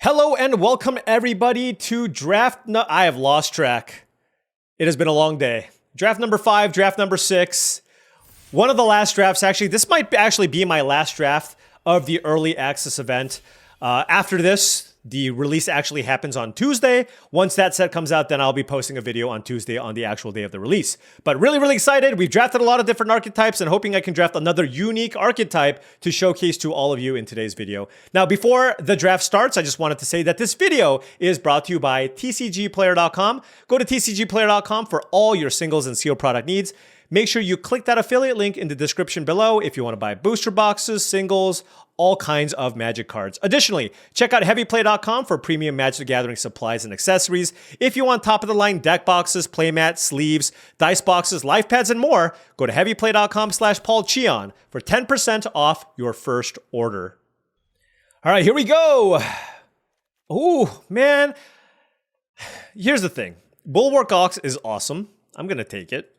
Hello and welcome everybody to I have lost track. It has been a long day. Draft number 5, draft number 6. One of the last drafts, actually. This might actually be my last draft of the early access event. After this, the release actually happens on Tuesday. Once that set comes out, then I'll be posting a video on Tuesday on the actual day of the release. But really excited. We've drafted a lot of different archetypes and hoping I can draft another unique archetype to showcase to all of you in today's video. Now, before the draft starts, I just wanted to say that this video is brought to you by TCGplayer.com. Go to TCGplayer.com for all your singles and sealed product needs. Make sure you click that affiliate link in the description below if you want to buy booster boxes, singles, all kinds of Magic cards. Additionally, check out heavyplay.com for premium Magic the Gathering supplies and accessories. If you want top-of-the-line deck boxes, playmats, sleeves, dice boxes, life pads, and more, go to heavyplay.com/paulcheon for 10% off your first order. All right, here we go. Ooh, man. Here's the thing. Bulwark Ox is awesome. I'm going to take it.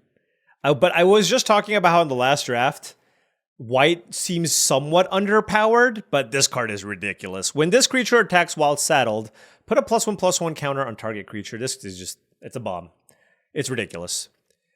But I was just talking about how in the last draft, white seems somewhat underpowered, but this card is ridiculous. When this creature attacks while saddled, put a +1/+1 counter on target creature. This is just, it's a bomb. It's ridiculous.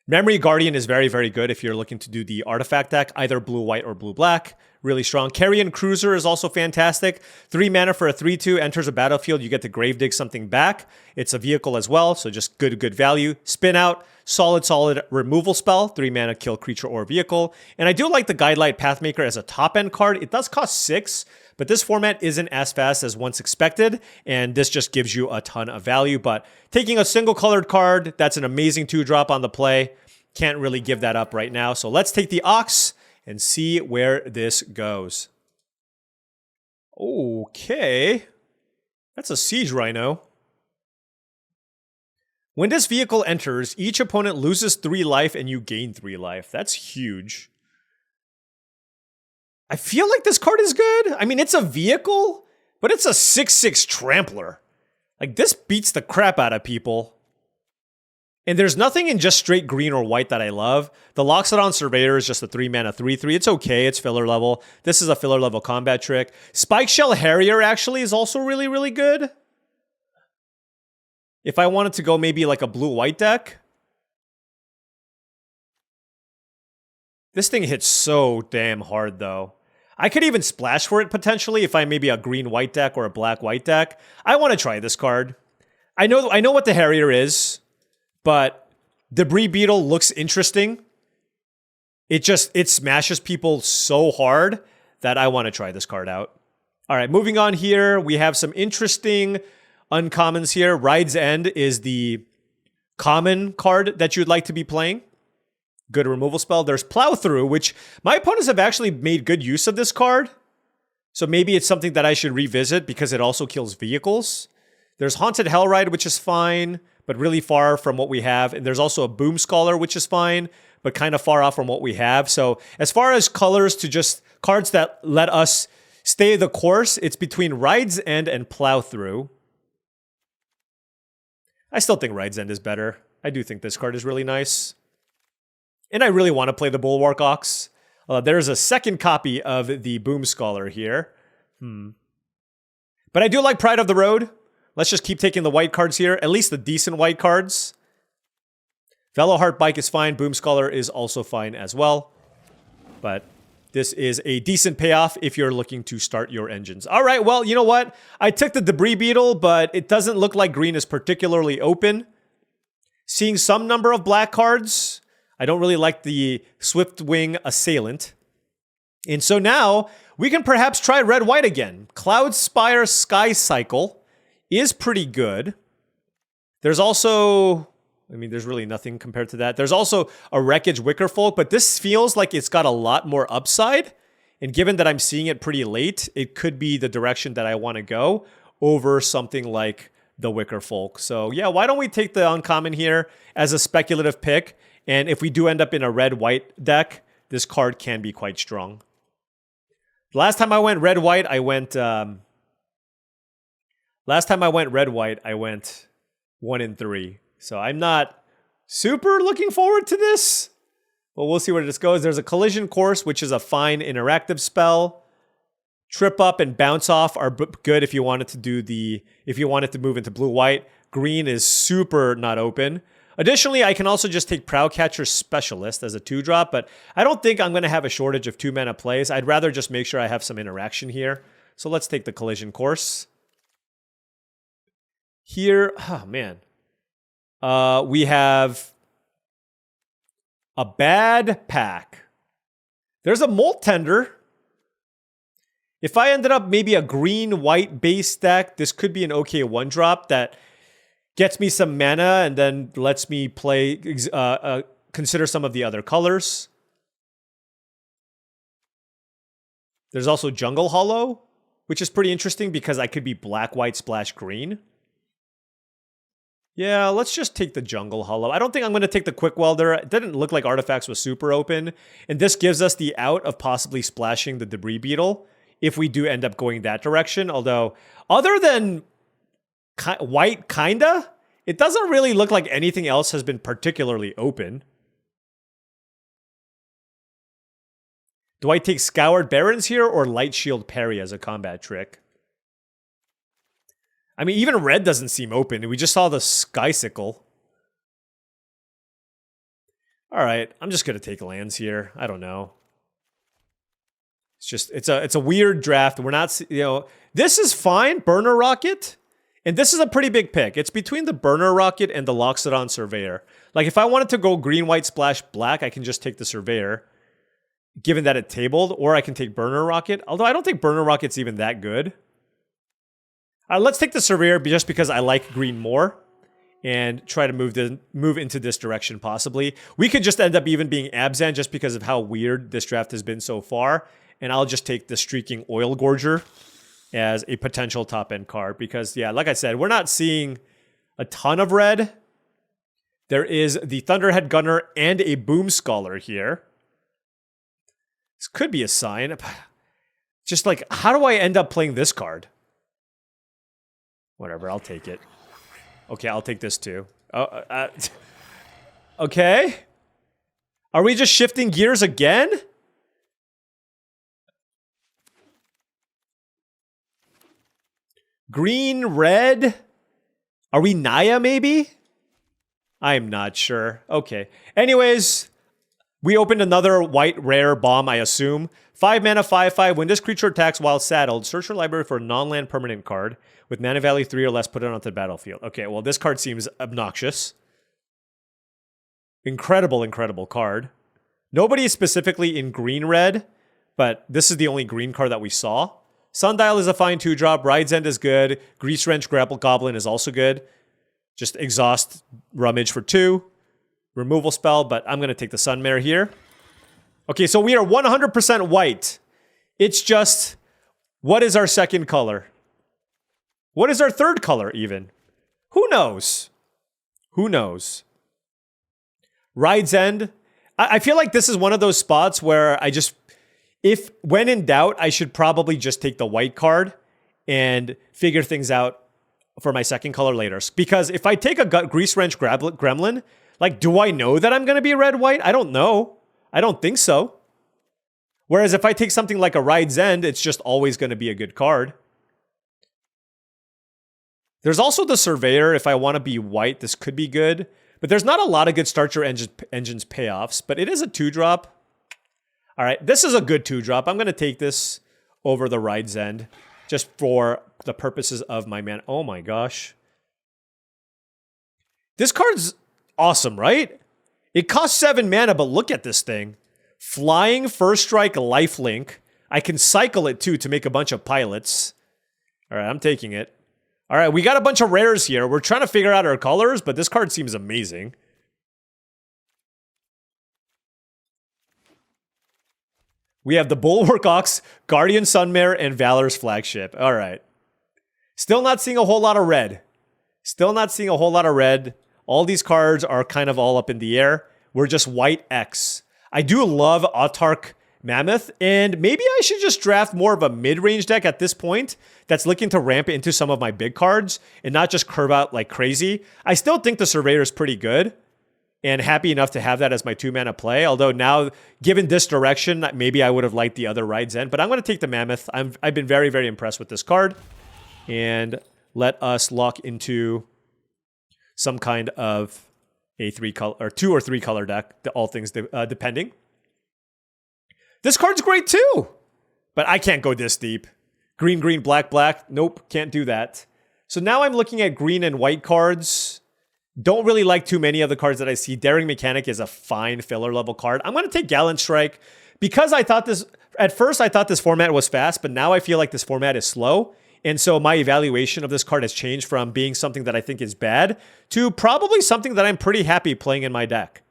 Memory Guardian is very good if you're looking to do the artifact deck, either blue-white or blue-black. Really strong. Carrion Cruiser is also fantastic. 3 mana for a 3/2, enters a battlefield, you get to Gravedigg something back. It's a vehicle as well, so just good value. Spin Out, solid removal spell, 3 mana, kill creature or vehicle. And I do like the Guidelight Pathmaker as a top-end card. It does cost 6, but this format isn't as fast as once expected, and this just gives you a ton of value. But taking a single-colored card, that's an amazing 2-drop on the play. Can't really give that up right now. So let's take the Ox and see where this goes. Okay. That's a Siege Rhino. When this vehicle enters, each opponent loses 3 life and you gain 3 life. That's huge. I feel like this card is good. I mean, it's a vehicle, but it's a 6/6 trampler. Like, this beats the crap out of people. And there's nothing in just straight green or white that I love. The Loxodon Surveyor is just a 3 mana 3/3. It's okay, it's filler level. This is a filler level combat trick. Spike Shell Harrier actually is also really good. If I wanted to go maybe like a blue-white deck. This thing hits so damn hard though. I could even splash for it potentially if I'm maybe a green-white deck or a black-white deck. I want to try this card. I know what the Harrier is, but Debris Beetle looks interesting. It smashes people so hard that I want to try this card out. All right, moving on here. We have some interesting uncommons here. Ride's End is the common card that you'd like to be playing. Good removal spell. There's Plow Through, which my opponents have actually made good use of this card. So maybe it's something that I should revisit because it also kills vehicles. There's Haunted Hellride, which is fine, but really far from what we have. And there's also a Boom Scholar, which is fine, but kind of far off from what we have. So as far as colors to just cards that let us stay the course, it's between Ride's End and Plow Through. I still think Ride's End is better. I do think this card is really nice. And I really want to play the Bulwark Ox. There's a second copy of the Boom Scholar here. But I do like Pride of the Road. Let's just keep taking the white cards here. At least the decent white cards. Veloheart Bike is fine. Boom Scholar is also fine as well. But this is a decent payoff if you're looking to start your engines. All right, well, you know what? I took the Debris Beetle, but it doesn't look like green is particularly open. Seeing some number of black cards. I don't really like the Swiftwing Assailant. And so now we can perhaps try red-white again. Cloudspire Sky Cycle is pretty good. There's also, I mean, there's really nothing compared to that. There's also a Wreckage Wickerfolk, but this feels like it's got a lot more upside. And given that I'm seeing it pretty late, it could be the direction that I want to go over something like the Wickerfolk. So yeah, why don't we take the uncommon here as a speculative pick? And if we do end up in a red-white deck, this card can be quite strong. The last time I went red-white, I went 1-3. So I'm not super looking forward to this. But we'll see where this goes. There's a Collision Course, which is a fine interactive spell. Trip up and bounce off are good if you wanted to do if you wanted to move into blue-white. Green is super not open. Additionally, I can also just take Prowcatcher Specialist as a 2-drop, but I don't think I'm going to have a shortage of 2-mana plays. I'd rather just make sure I have some interaction here. So let's take the Collision Course. Here, oh man. We have a bad pack. There's a Molt Tender. If I ended up maybe a green-white base deck, this could be an okay 1-drop that gets me some mana and then lets me play, consider some of the other colors. There's also Jungle Hollow, which is pretty interesting because I could be black, white, splash, green. Yeah, let's just take the Jungle Hollow. I don't think I'm going to take the Quick Welder. It didn't look like Artifacts was super open. And this gives us the out of possibly splashing the Debris Beetle if we do end up going that direction. Although, other than white, kinda, it doesn't really look like anything else has been particularly open. Do I take Scoured Barrens here or Light Shield Parry as a combat trick? I mean, even red doesn't seem open. We just saw the Skysickle. Alright, I'm just gonna take lands here. I don't know. It's just, it's a weird draft. We're not, this is fine, Burner Rocket. And this is a pretty big pick. It's between the Burner Rocket and the Loxodon Surveyor. Like, if I wanted to go green, white, splash, black, I can just take the Surveyor, given that it tabled, or I can take Burner Rocket. Although I don't think Burner Rocket's even that good. Let's take the Surveyor just because I like green more, and try to move into this direction possibly. We could just end up even being Abzan just because of how weird this draft has been so far. And I'll just take the Streaking Oil Gorger as a potential top-end card. Because, yeah, like I said, we're not seeing a ton of red. There is the Thunderhead Gunner and a Boom Scholar here. This could be a sign. Just like, how do I end up playing this card? Whatever, I'll take it. Okay, I'll take this too. Okay. Are we just shifting gears again? Green, red. Are we Naya, maybe? I'm not sure. Okay. Anyways, we opened another white rare bomb, I assume. 5 mana, 5/5. When this creature attacks while saddled, search your library for a non-land permanent card with mana value 3 or less, put it onto the battlefield. Okay, well, this card seems obnoxious. Incredible, incredible card. Nobody is specifically in green-red, but this is the only green card that we saw. Sundial is a fine 2-drop. Ride's End is good. Grease Wrench Grapple Goblin is also good. Just exhaust Rummage for 2. Removal spell, but I'm going to take the Sunmare here. Okay, so we are 100% white. It's just, what is our second color? What is our third color, even? Who knows? Who knows? Ride's End. I feel like this is one of those spots where I just, when in doubt, I should probably just take the white card and figure things out for my second color later. Because if I take a Grease Wrench Gremlin, like, do I know that I'm going to be red-white? I don't know. I don't think so. Whereas if I take something like a Ride's End, it's just always going to be a good card. There's also the Surveyor. If I want to be white, this could be good. But there's not a lot of good Start Your Engines payoffs. But it is a 2-drop. All right, this is a good 2-drop. I'm going to take this over the Ride's End just for the purposes of my mana. Oh my gosh. This card's awesome, right? It costs 7 mana, but look at this thing. Flying, First Strike, Lifelink. I can cycle it too to make a bunch of pilots. All right, I'm taking it. All right, we got a bunch of rares here. We're trying to figure out our colors, but this card seems amazing. We have the Bulwark Ox, Guardian Sunmare, and Valor's Flagship. All right. Still not seeing a whole lot of red. Still not seeing a whole lot of red. All these cards are kind of all up in the air. We're just white X. I do love Autarch Mammoth, and maybe I should just draft more of a mid-range deck at this point that's looking to ramp into some of my big cards and not just curve out like crazy. I still think the Surveyor is pretty good, and happy enough to have that as my 2-mana play. Although now, given this direction, maybe I would have liked the other Ride's End. But I'm going to take the Mammoth. I've been very, very impressed with this card. And let us lock into some kind of a 3-color or 2 or 3 color deck, all things depending. This card's great too, but I can't go this deep. Green, green, black, black. Nope, can't do that. So now I'm looking at green and white cards. Don't really like too many of the cards that I see. Daring Mechanic is a fine filler level card. I'm going to take Gallant Strike because I thought this, at first I thought this format was fast, but now I feel like this format is slow. And so my evaluation of this card has changed from being something that I think is bad to probably something that I'm pretty happy playing in my deck.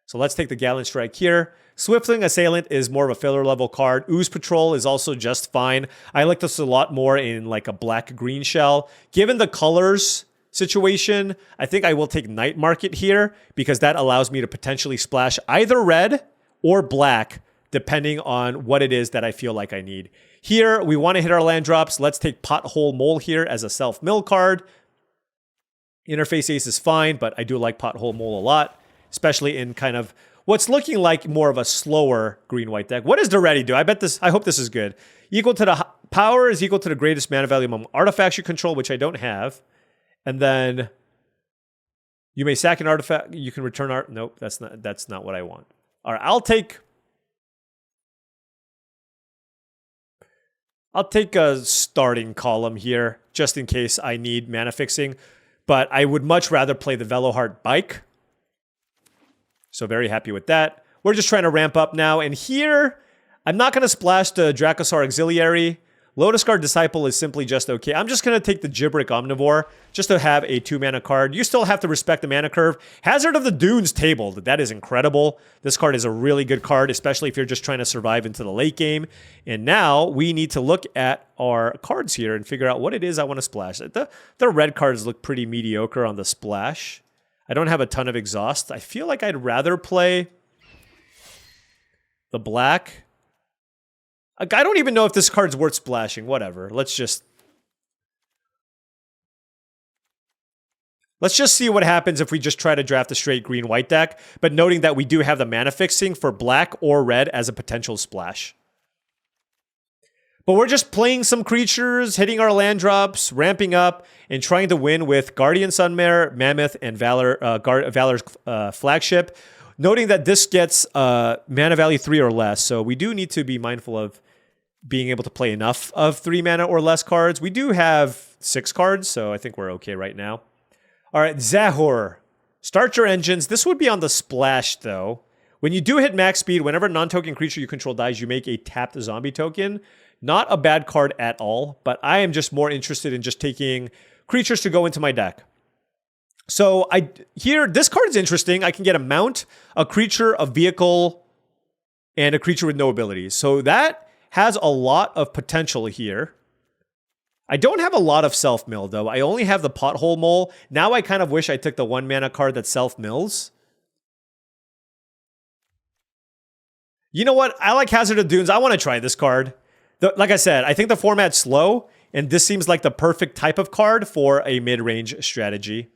So let's take the Gallant Strike here. Swiftling Assailant is more of a filler level card. Ooze Patrol is also just fine. I like this a lot more in like a black-green shell. Given the colors situation, I think I will take Night Market here because that allows me to potentially splash either red or black depending on what it is that I feel like I need. Here, we want to hit our land drops. Let's take Pothole Mole here as a self-mill card. Interface Ace is fine, but I do like Pothole Mole a lot, especially in kind of what's looking like more of a slower green-white deck. What does the ready do? I hope this is good. Equal to the power is equal to the greatest mana value among artifacts you control, which I don't have. And then you may sack an artifact. You can return art. Nope, that's not what I want. All right, I'll take a starting column here just in case I need mana fixing. But I would much rather play the Veloheart Bike. So very happy with that. We're just trying to ramp up now. And here, I'm not going to splash the Dracosaur Auxiliary. Lotus Guard Disciple is simply just okay. I'm just going to take the Gibberick Omnivore just to have a 2-mana card. You still have to respect the mana curve. Hazard of the Dunes tabled. That is incredible. This card is a really good card, especially if you're just trying to survive into the late game. And now we need to look at our cards here and figure out what it is I want to splash. The red cards look pretty mediocre on the splash. I don't have a ton of exhaust. I feel like I'd rather play the black. I don't even know if this card's worth splashing. Whatever. Let's just see what happens if we just try to draft a straight green-white deck, but noting that we do have the mana fixing for black or red as a potential splash. But we're just playing some creatures, hitting our land drops, ramping up, and trying to win with Guardian Sunmare, Mammoth, and Valor's Flagship. Noting that this gets mana value 3 or less, so we do need to be mindful of being able to play enough of 3 mana or less cards. We do have 6 cards, so I think we're okay right now. All right, Zahor. Start your engines. This would be on the splash, though. When you do hit max speed, whenever a non-token creature you control dies, you make a tapped zombie token. Not a bad card at all, but I am just more interested in just taking creatures to go into my deck. So this card is interesting. I can get a mount, a creature, a vehicle, and a creature with no abilities. So that has a lot of potential here. I don't have a lot of self-mill, though. I only have the Pothole Mole. Now I kind of wish I took the 1-mana card that self-mills. You know what? I like Hazard of Dunes. I want to try this card. Like I said, I think the format's slow, and this seems like the perfect type of card for a mid-range strategy.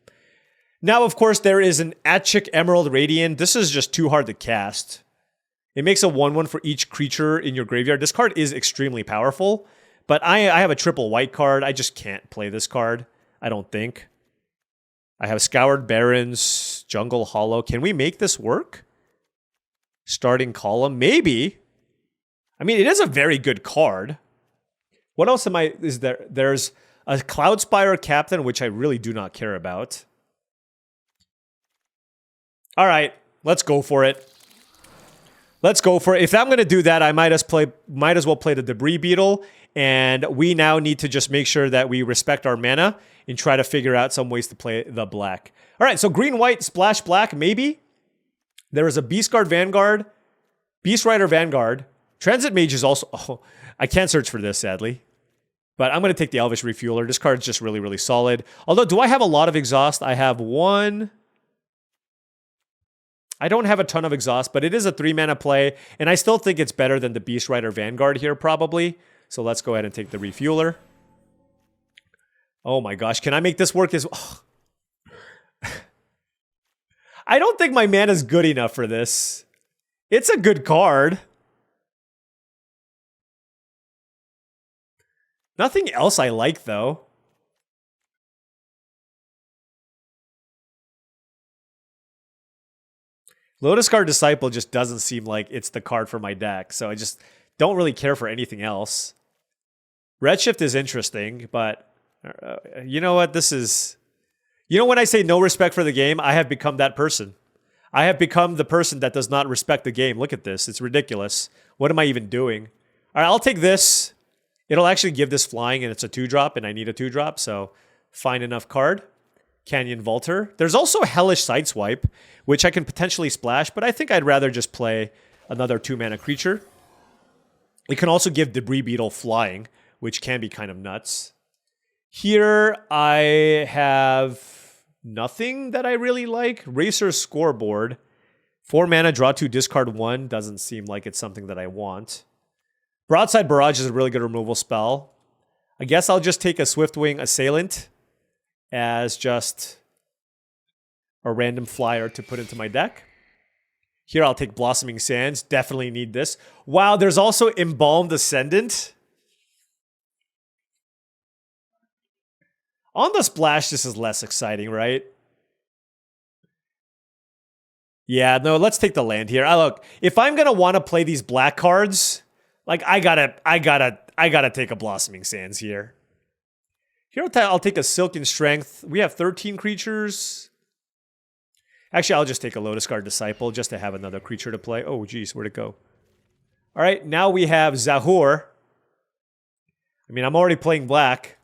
Now, of course, there is an Atchik Emerald Radiant. This is just too hard to cast. It makes a 1/1 for each creature in your graveyard. This card is extremely powerful, but I have a triple white card. I just can't play this card, I don't think. I have Scoured Barrens, Jungle Hollow. Can we make this work? Starting column? Maybe. I mean, it is a very good card. What else is there? There's a Cloudspire Captain, which I really do not care about. All right, let's go for it. Let's go for it. If I'm going to do that, I might as well play the Debris Beetle, and we now need to just make sure that we respect our mana and try to figure out some ways to play the black. All right, so green-white, splash black, maybe. There is a Beastguard Vanguard, Beast Rider Vanguard. Transit Mage is also... Oh, I can't search for this, sadly. But I'm going to take the Elvish Refueler. This card's just really, really solid. Although, do I have a lot of exhaust? I have one... I don't have a ton of exhaust, but it is a 3-mana play, and I still think it's better than the Beast Rider Vanguard here, probably. So let's go ahead and take the Refueler. Oh my gosh, can I make this work as well? I don't think my mana's good enough for this. It's a good card. Nothing else I like, though. Lotus Guard Disciple just doesn't seem like it's the card for my deck, so I just don't really care for anything else. Redshift is interesting, but you know what? This is... You know when I say no respect for the game, I have become that person. I have become the person that does not respect the game. Look at this. It's ridiculous. What am I even doing? All right, I'll take this. It'll actually give this flying, and it's a 2-drop, and I need a 2-drop, so fine enough card. Canyon Vaulter. There's also Hellish Sideswipe, which I can potentially splash, but I think I'd rather just play another 2-mana creature. It can also give Debris Beetle flying, which can be kind of nuts. Here, I have nothing that I really like. Racer's Scoreboard. 4 mana, draw 2, discard 1. Doesn't seem like it's something that I want. Broadside Barrage is a really good removal spell. I guess I'll just take a Swiftwing Assailant as just a random flyer to put into my deck. Here I'll take Blossoming Sands. Definitely need this. Wow, there's also Embalmed Ascendant. On the splash, this is less exciting, right? Yeah, no, let's take the land here. Look, if I'm gonna want to play these black cards, like I gotta take a Blossoming Sands here. Here I'll take a Silken Strength. We have 13 creatures. Actually, I'll just take a Lotus Guard Disciple just to have another creature to play. Oh, geez, where'd it go? All right, now we have Zahur. I mean, I'm already playing black.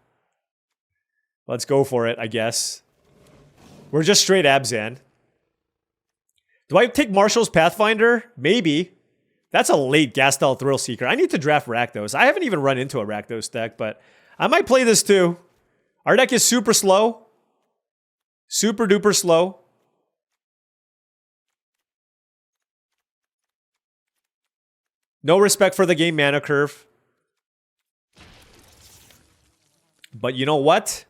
Let's go for it, I guess. We're just straight Abzan. Do I take Marshall's Pathfinder? Maybe. That's a late Gastel Thrillseeker. I need to draft Rakdos. I haven't even run into a Rakdos deck, but I might play this too. Our deck is super slow. Super duper slow. No respect for the game mana curve. But you know what?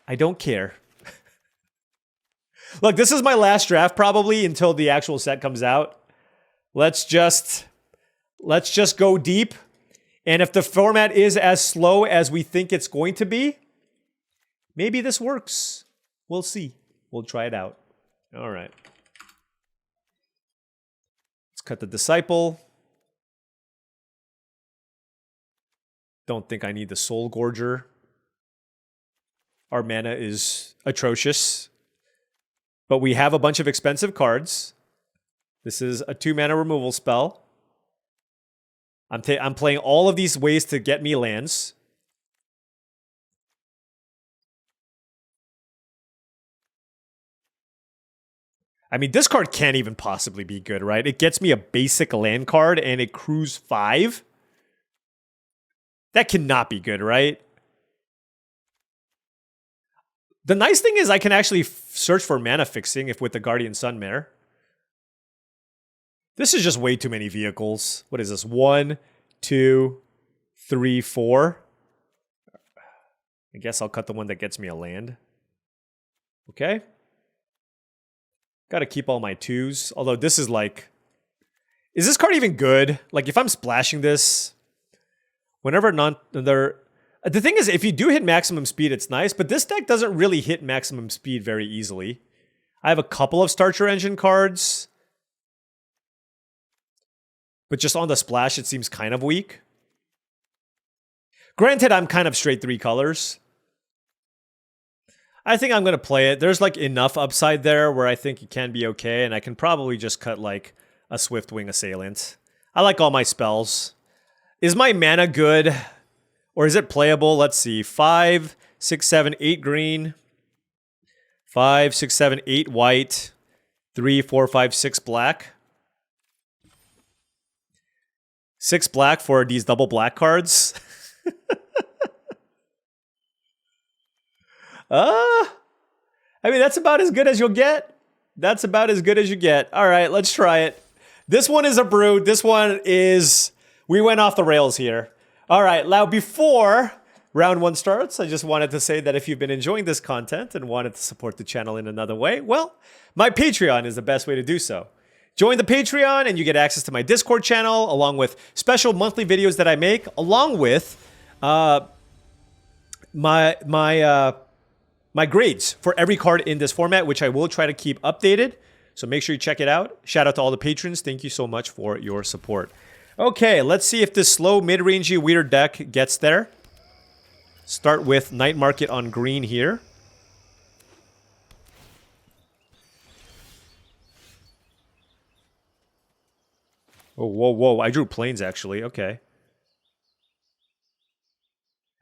I don't care. Look, this is my last draft probably until the actual set comes out. Let's just go deep. And if the format is as slow as we think it's going to be, maybe this works. We'll see. We'll try it out. All right. Let's cut the Disciple. Don't think I need the Soul Gorger. Our mana is atrocious. But we have a bunch of expensive cards. This is a 2-mana removal spell. I'm playing all of these ways to get me lands. I mean, this card can't even possibly be good, right? It gets me a basic land card and it accrues 5. That cannot be good, right? The nice thing is I can actually search for mana fixing if with the Guardian Sunmare. This is just way too many vehicles. What is this? 1, 2, 3, 4. I guess I'll cut the one that gets me a land. Okay. Got to keep all my 2s. Although this is like... Is this card even good? Like if I'm splashing this... Whenever the thing is, if you do hit maximum speed, it's nice, but this deck doesn't really hit maximum speed very easily. I have a couple of Starcher Engine cards, but just on the splash, it seems kind of weak. Granted, I'm kind of straight 3 colors. I think I'm going to play it. There's like enough upside there where I think it can be okay, and I can probably just cut like a Swiftwing Assailant. I like all my spells. Is my mana good? Or is it playable? Let's see. 5, 6, 7, 8 green. 5, 6, 7, 8 white. 3, 4, 5, 6 black. 6 black for these double black cards. I mean, that's about as good as you'll get. That's about as good as you get. All right, let's try it. This one is a brood. This one is... We went off the rails here. All right, now before, round one starts, I just wanted to say that if you've been enjoying this content and wanted to support the channel in another way, well, my Patreon is the best way to do so. Join the Patreon and you get access to my Discord channel, along with special monthly videos that I make, along with my grades for every card in this format, which I will try to keep updated. So make sure you check it out. Shout out to all the patrons. Thank you so much for your support. Okay, let's see if this slow, mid-rangey, weird deck gets there. Start with Night Market on green here. Oh, whoa, whoa. I drew planes, actually. Okay.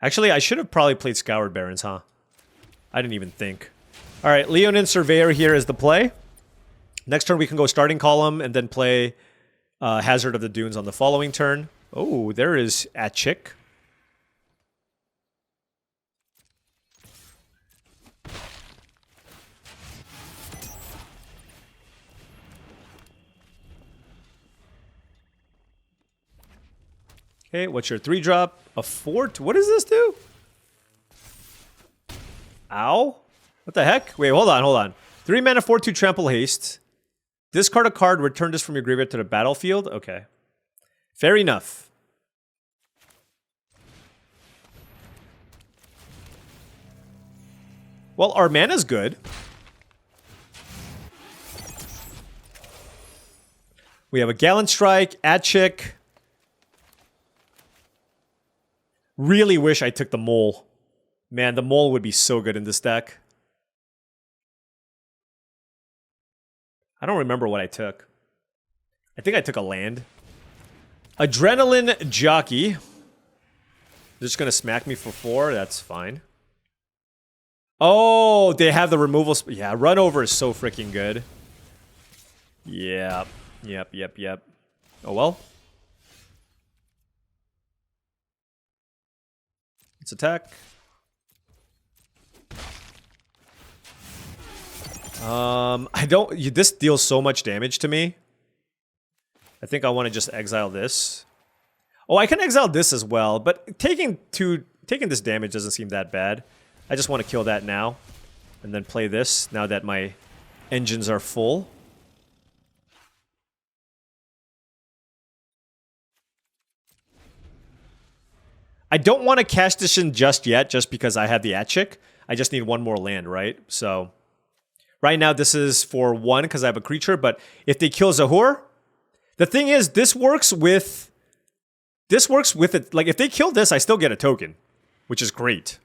Actually, I should have probably played Scoured Barons, huh? I didn't even think. All right, Leonin Surveyor here is the play. Next turn, we can go starting column and then play Hazard of the Dunes on the following turn. Oh, there is Achik. Okay, what's your 3-drop? A 4? What does this do? Ow? What the heck? Wait, hold on, hold on. 3 mana, 4/2 trample haste. Discard a card, return this from your graveyard to the battlefield. Okay. Fair enough. Well, our mana's good. We have a Gallant Strike, Achik. Really wish I took the Mole. Man, the Mole would be so good in this deck. I don't remember what I took. I think I took a land. Adrenaline Jockey. They're just going to smack me for 4. That's fine. Oh, they have the removal. Yeah, Run Over is so freaking good. Yeah. Yep. Oh, well. Let's attack. I don't... This deals so much damage to me. I think I want to just exile this. Oh, I can exile this as well, but taking this damage doesn't seem that bad. I just want to kill that now. And then play this, now that my engines are full. I don't want to cash this in just yet, just because I have the Achik. I just need one more land, right? So... Right now, this is for 1 because I have a creature, but if they kill Zahur, the thing is, this works with it. Like, if they kill this, I still get a token, which is great.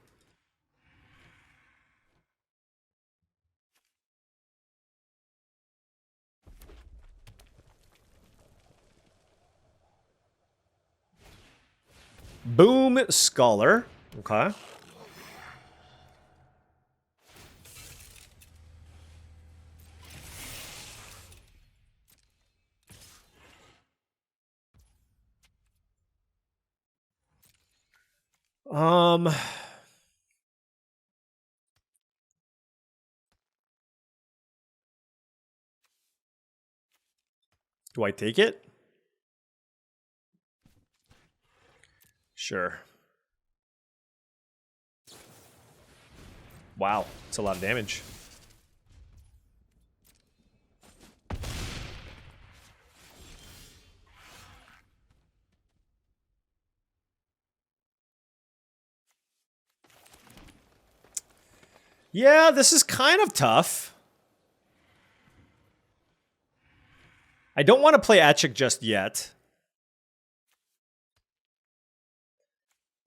Boom Scholar. Okay. Do I take it? Sure. Wow, it's a lot of damage. Yeah, this is kind of tough. I don't want to play Achik just yet.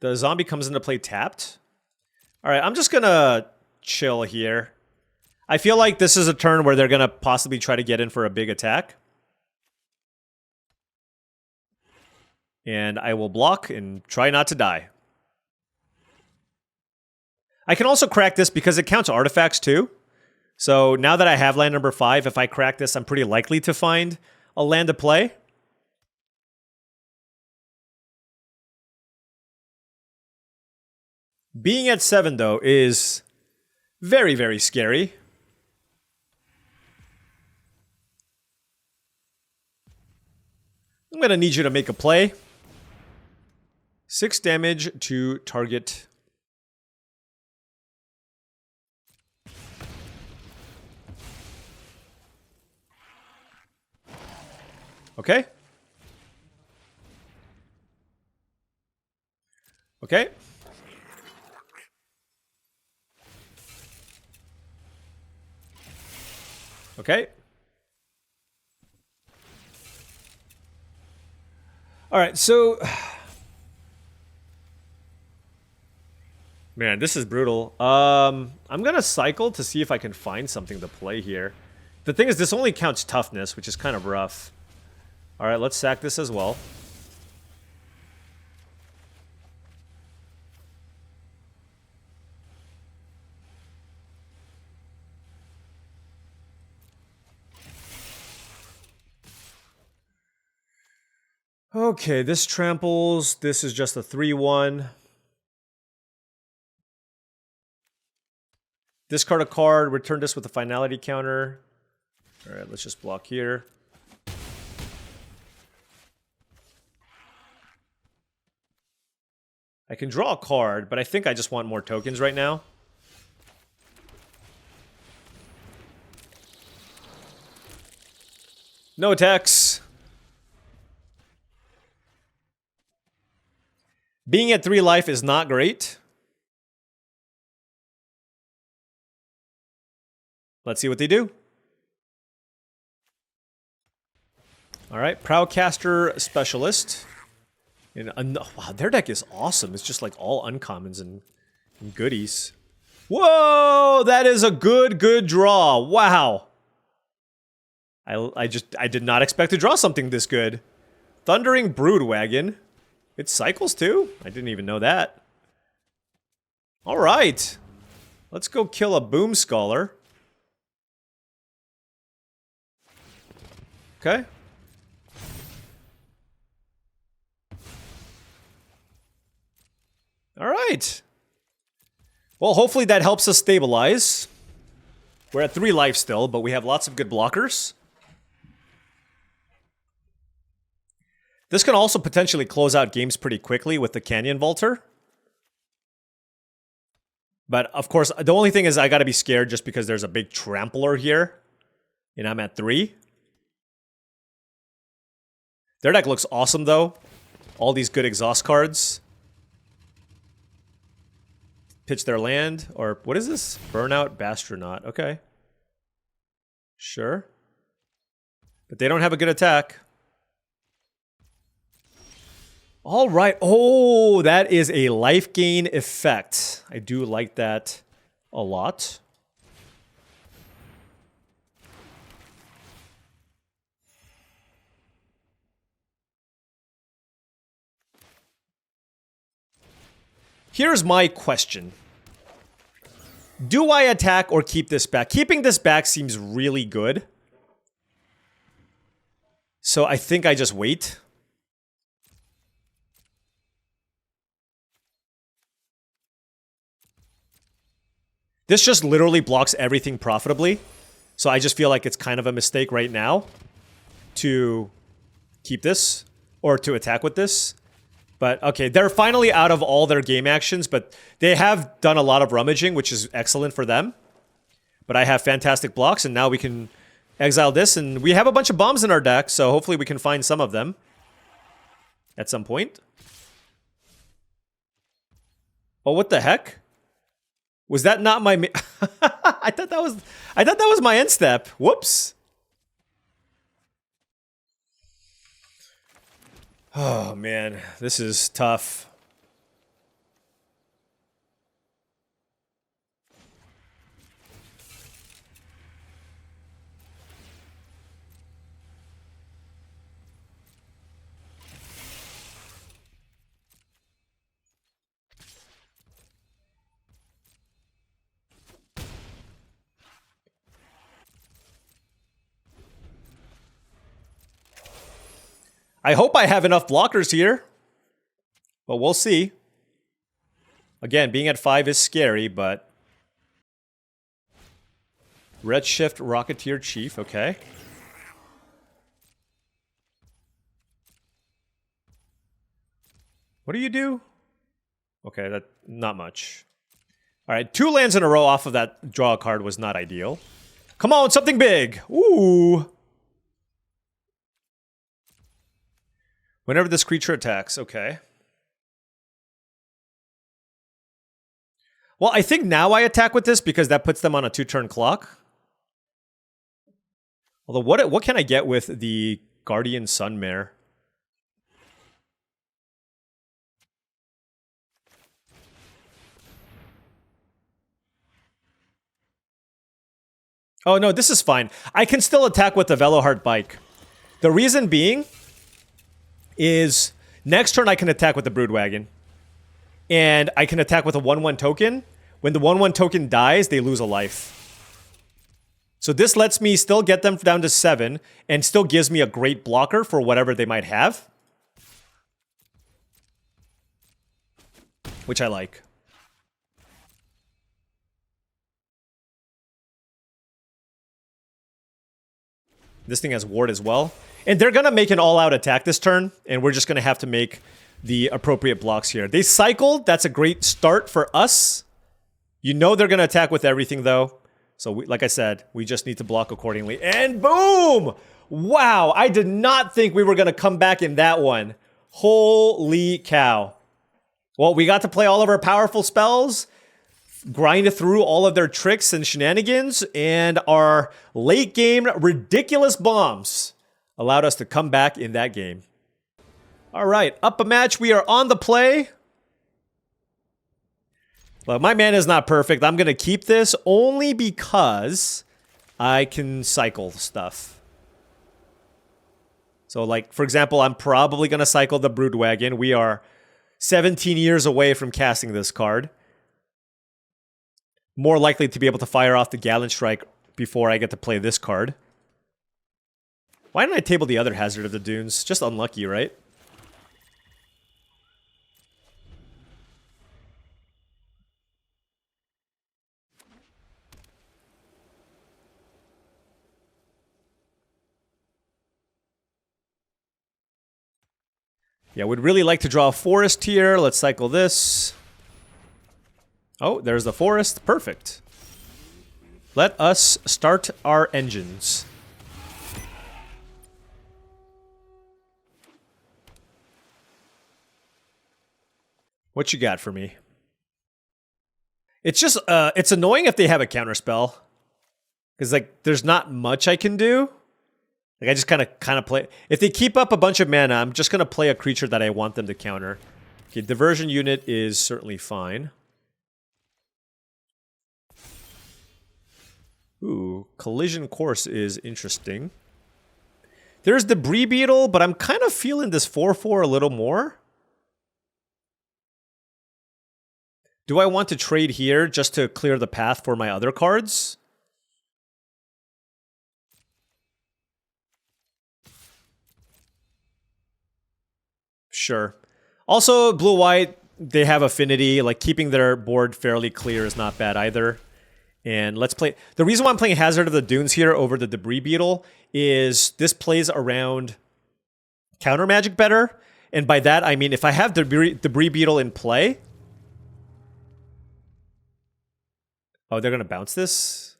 The zombie comes into play tapped. Alright, I'm just gonna chill here. I feel like this is a turn where they're gonna possibly try to get in for a big attack. And I will block and try not to die. I can also crack this because it counts artifacts too. So now that I have land number 5, if I crack this, I'm pretty likely to find a land to play. Being at 7, though, is very, very scary. I'm going to need you to make a play. 6 damage to target Okay. Okay. Okay. All right, so... Man, this is brutal. I'm gonna cycle to see if I can find something to play here. The thing is, this only counts toughness, which is kind of rough. All right, let's sack this as well. Okay, this tramples. This is just a 3-1. Discard a card, return this with a finality counter. All right, let's just block here. I can draw a card, but I think I just want more tokens right now. No attacks. Being at 3 life is not great. Let's see what they do. All right, Proudcaster Specialist. And wow, their deck is awesome. It's just like all uncommons and goodies. Whoa, that is a good draw. Wow. I did not expect to draw something this good. Thundering Broodwagon. It cycles too? I didn't even know that. All right. Let's go kill a Boom Scholar. Okay. All right. Well, hopefully that helps us stabilize. We're at 3 life still, but we have lots of good blockers. This can also potentially close out games pretty quickly with the Canyon Vaulter. But, of course, the only thing is I gotta be scared just because there's a big Trampler here. And I'm at 3. Their deck looks awesome, though. All these good exhaust cards. Pitch their land, or what is this? Burnout Bastronaut. Okay. Sure. But they don't have a good attack. All right. Oh, that is a life gain effect. I do like that a lot. Here's my question. Do I attack or keep this back? Keeping this back seems really good. So I think I just wait. This just literally blocks everything profitably. So I just feel like it's kind of a mistake right now to keep this or to attack with this. But, okay, they're finally out of all their game actions, but they have done a lot of rummaging, which is excellent for them. But I have fantastic blocks, and now we can exile this, and we have a bunch of bombs in our deck, so hopefully we can find some of them at some point. Oh, what the heck? Was that not my... I thought that was my end step. Whoops. Oh, man. This is tough. I hope I have enough blockers here. But we'll see. Again, being at 5 is scary, but... Redshift Rocketeer Chief, okay. What do you do? Okay, that not much. Alright, 2 lands in a row off of that draw card was not ideal. Come on, something big! Ooh! Whenever this creature attacks, okay. Well, I think now I attack with this because that puts them on a 2-turn clock. Although, what can I get with the Guardian Sunmare? Oh, no, this is fine. I can still attack with the Veloheart Bike. The reason being is next turn I can attack with the Broodwagon. And I can attack with a 1/1 token. When the 1/1 token dies, they lose a life. So this lets me still get them down to 7 and still gives me a great blocker for whatever they might have. Which I like. This thing has ward as well. And they're going to make an all-out attack this turn, and we're just going to have to make the appropriate blocks here. They cycled. That's a great start for us. You know they're going to attack with everything, though. So, like I said, we just need to block accordingly. And boom! Wow, I did not think we were going to come back in that one. Holy cow. Well, we got to play all of our powerful spells, grind through all of their tricks and shenanigans, and our late game ridiculous bombs allowed us to come back in that game. All right, up a match. We are on the play. Well, my mana is not perfect. I'm going to keep this only because I can cycle stuff. So, like, for example, I'm probably going to cycle the Broodwagon. We are 17 years away from casting this card. More likely to be able to fire off the Gallant Strike before I get to play this card. Why didn't I table the other Hazard of the Dunes? Just unlucky, right? Yeah, would really like to draw a forest here. Let's cycle this. Oh, there's the forest. Perfect. Let us start our engines. What you got for me? It's just, it's annoying if they have a counterspell. Because, like, there's not much I can do. Like, I just kind of play... If they keep up a bunch of mana, I'm just going to play a creature that I want them to counter. Okay, Diversion Unit is certainly fine. Ooh, Collision Course is interesting. There's Debris Beetle, but I'm kind of feeling this 4/4 a little more. Do I want to trade here just to clear the path for my other cards? Sure. Also, blue-white, they have affinity. Like, keeping their board fairly clear is not bad either. And let's play... The reason why I'm playing Hazard of the Dunes here over the Debris Beetle is this plays around counter magic better. And by that, I mean if I have Debris Beetle in play... Oh, they're going to bounce this?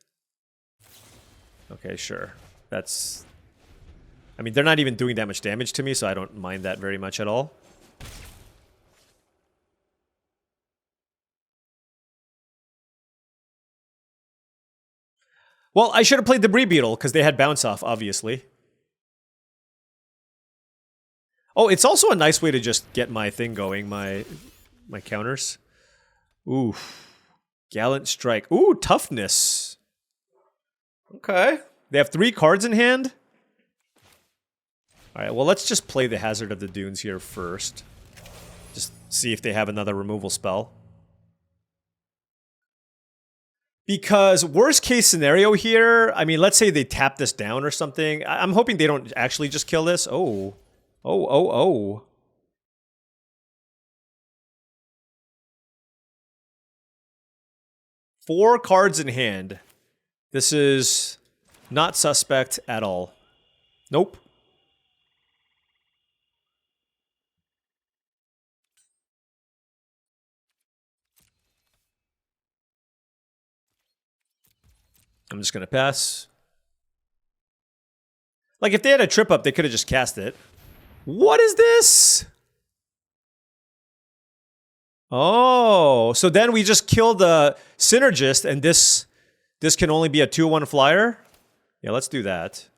Okay, sure. That's... I mean, they're not even doing that much damage to me, so I don't mind that very much at all. Well, I should have played Debris Beetle, because they had bounce off, obviously. Oh, it's also a nice way to just get my thing going, my counters. Ooh. Gallant Strike. Ooh, Toughness. Okay. They have 3 cards in hand? Alright, well, let's just play the Hazard of the Dunes here first. Just see if they have another removal spell. Because worst case scenario here, I mean, let's say they tap this down or something. I'm hoping they don't actually just kill this. Oh. Oh. 4 cards in hand. This is not suspect at all. Nope. I'm just going to pass. Like, if they had a trip up, they could have just cast it. What is this? Oh, so then we just kill the Synergist, and this can only be a 2/1 flyer? Yeah, let's do that.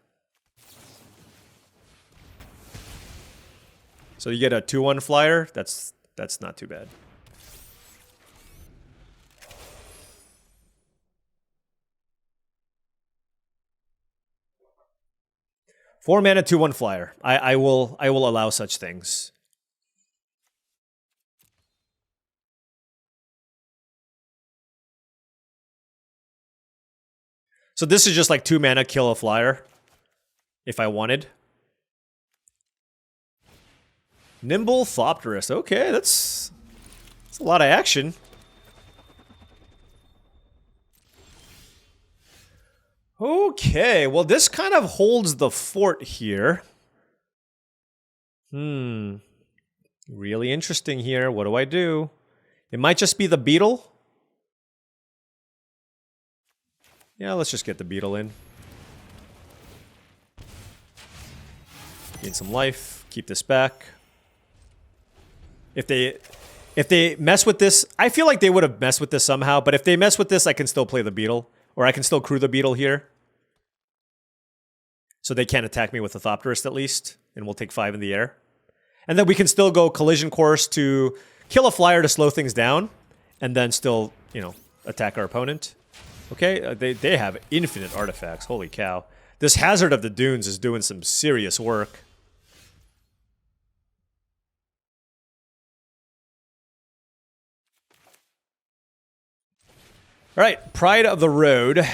So you get a 2/1 flyer? That's not too bad. Four mana, 2/1 flyer. I will allow such things. So this is just like 2 mana, kill a flyer. If I wanted. Nimble Thopterist. Okay, that's a lot of action. Okay, well this kind of holds the fort here. Really interesting here. What do I do? It might just be the beetle. Yeah, let's just get the beetle in. Gain some life. Keep this back. If they mess with this, I feel like they would have messed with this somehow, but if they mess with this, I can still play the beetle. Or I can still crew the beetle here. So they can't attack me with the Thopterist at least. And we'll take 5 in the air. And then we can still go Collision Course to kill a flyer to slow things down. And then still, you know, attack our opponent. Okay, they have infinite artifacts. Holy cow. This Hazard of the Dunes is doing some serious work. All right, Pride of the Road.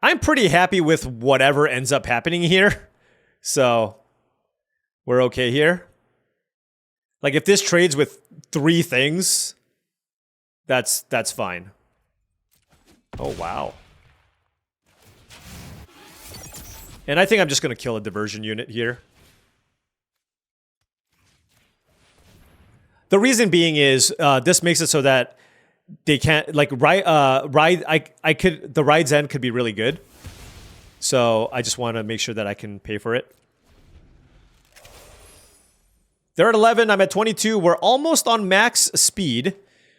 I'm pretty happy with whatever ends up happening here. So, we're okay here. Like, if this trades with 3 things, that's fine. Oh, wow. And I think I'm just going to kill a diversion unit here. The reason being is, this makes it so that they can't, like, the Ride's End could be really good. So, I just want to make sure that I can pay for it. They're at 11, I'm at 22. We're almost on max speed,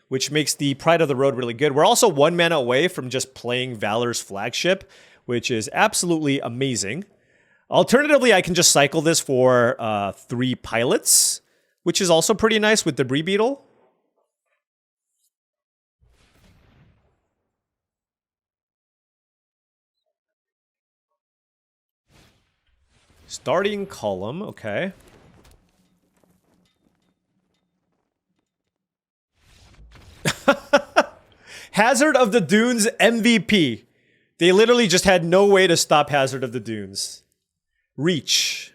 which makes the Pride of the Road really good. We're also 1 mana away from just playing Valor's Flagship, which is absolutely amazing. Alternatively, I can just cycle this for 3 pilots, which is also pretty nice with Debris Beetle. Starting column, okay. Hazard of the Dunes MVP. They literally just had no way to stop Hazard of the Dunes. Reach.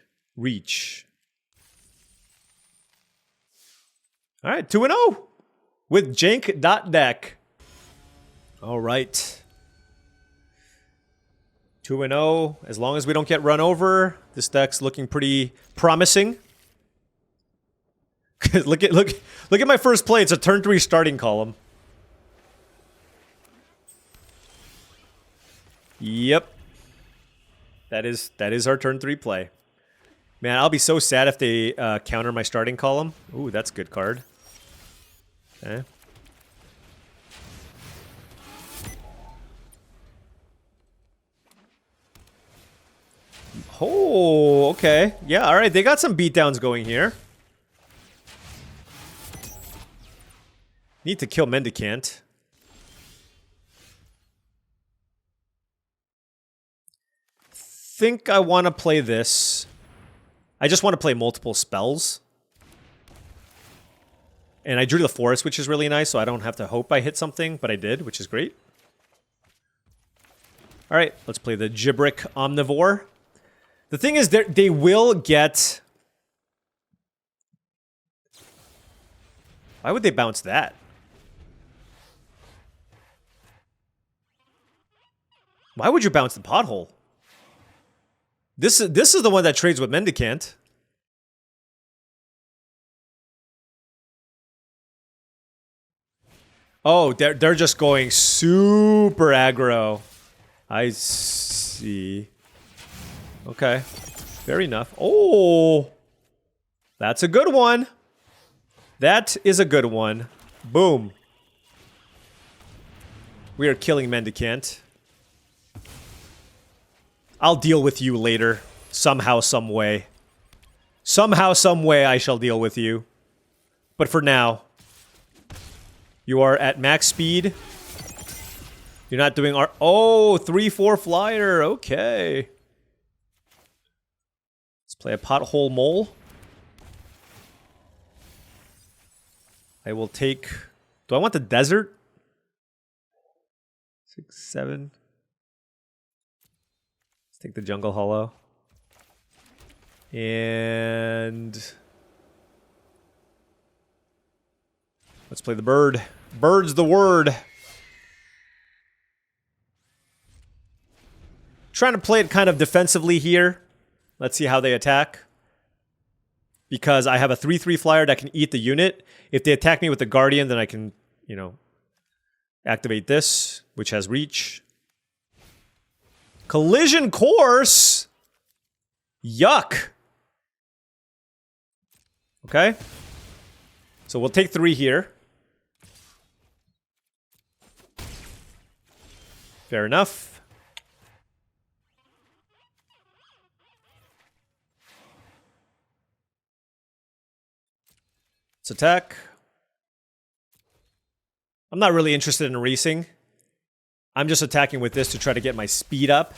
All right, 2-0 with jank.deck. All right. 2-0. As long as we don't get run over, this deck's looking pretty promising. look at my first play. It's a turn 3 starting column. Yep. That is our turn 3 play. Man, I'll be so sad if they counter my starting column. Ooh, that's a good card. Okay. Oh, okay. Yeah, all right. They got some beatdowns going here. Need to kill Mendicant. Think I want to play this. I just want to play multiple spells. And I drew the forest, which is really nice, so I don't have to hope I hit something, but I did, which is great. All right, let's play the Gibrick Omnivore. The thing is, they will get... Why would they bounce that? Why would you bounce the pothole? This is the one that trades with Mendicant. Oh, they're just going super aggro. I see. Okay. Fair enough. Oh! That's a good one. That is a good one. Boom. We are killing Mendicant. I'll deal with you later. Somehow, some way. Somehow, some way I shall deal with you. But for now, you are at max speed. You're not doing our... Oh, 3-4 flyer. Okay. Let's play a pothole mole. I will take... Do I want the desert? 6, 7. Let's take the jungle hollow. And... let's play the bird. Bird's the word. Trying to play it kind of defensively here. Let's see how they attack. Because I have a 3-3 flyer that can eat the unit. If they attack me with the Guardian, then I can, you know, activate this, which has reach. Collision course? Yuck. Okay. So we'll take 3 here. Fair enough. Let's attack. I'm not really interested in racing. I'm just attacking with this to try to get my speed up.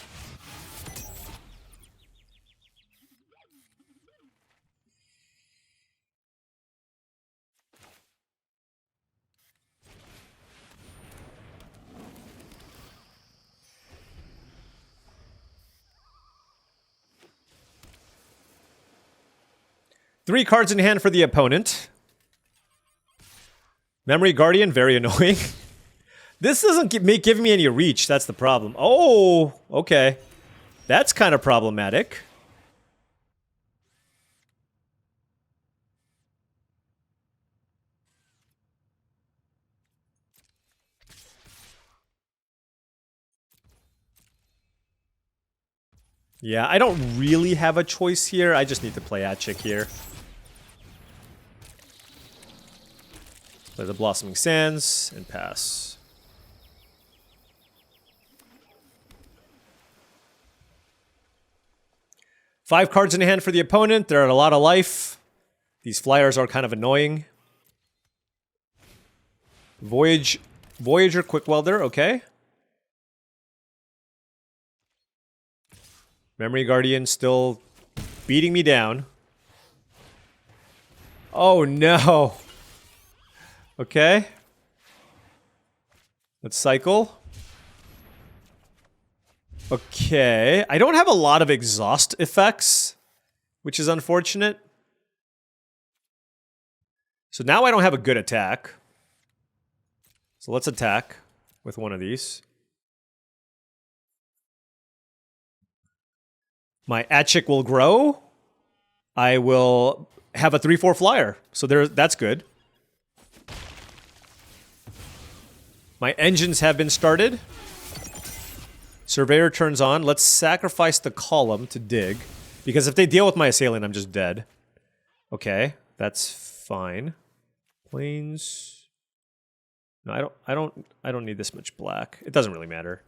Three cards in hand for the opponent. Memory Guardian, very annoying. This doesn't give me any reach, that's the problem. Oh, okay. That's kind of problematic. Yeah, I don't really have a choice here. I just need to play Atchik here. Play the Blossoming Sands and pass. Five cards in hand for the opponent. They're at a lot of life. These flyers are kind of annoying. Voyager, Quick Welder, okay. Memory Guardian still beating me down. Oh no. Okay. Let's cycle. Okay. I don't have a lot of exhaust effects, which is unfortunate. So now I don't have a good attack. So let's attack with one of these. My Atchik will grow. I will have a 3-4 flyer. So that's good. My engines have been started. Surveyor turns on. Let's sacrifice the column to dig. Because if they deal with my assailant, I'm just dead. Okay, that's fine. Plains. No, I don't need this much black. It doesn't really matter.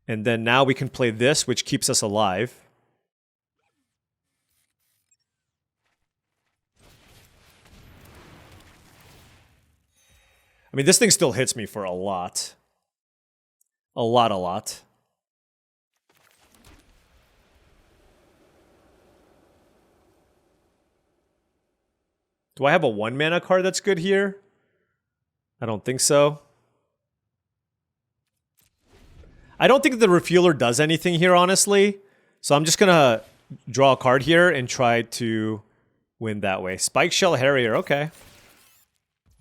And then now we can play this, which keeps us alive. I mean, this thing still hits me for a lot. A lot. Do I have a 1-mana card that's good here? I don't think so. I don't think the Refueler does anything here, honestly. So I'm just gonna draw a card here and try to win that way. Spike Shell Harrier, okay.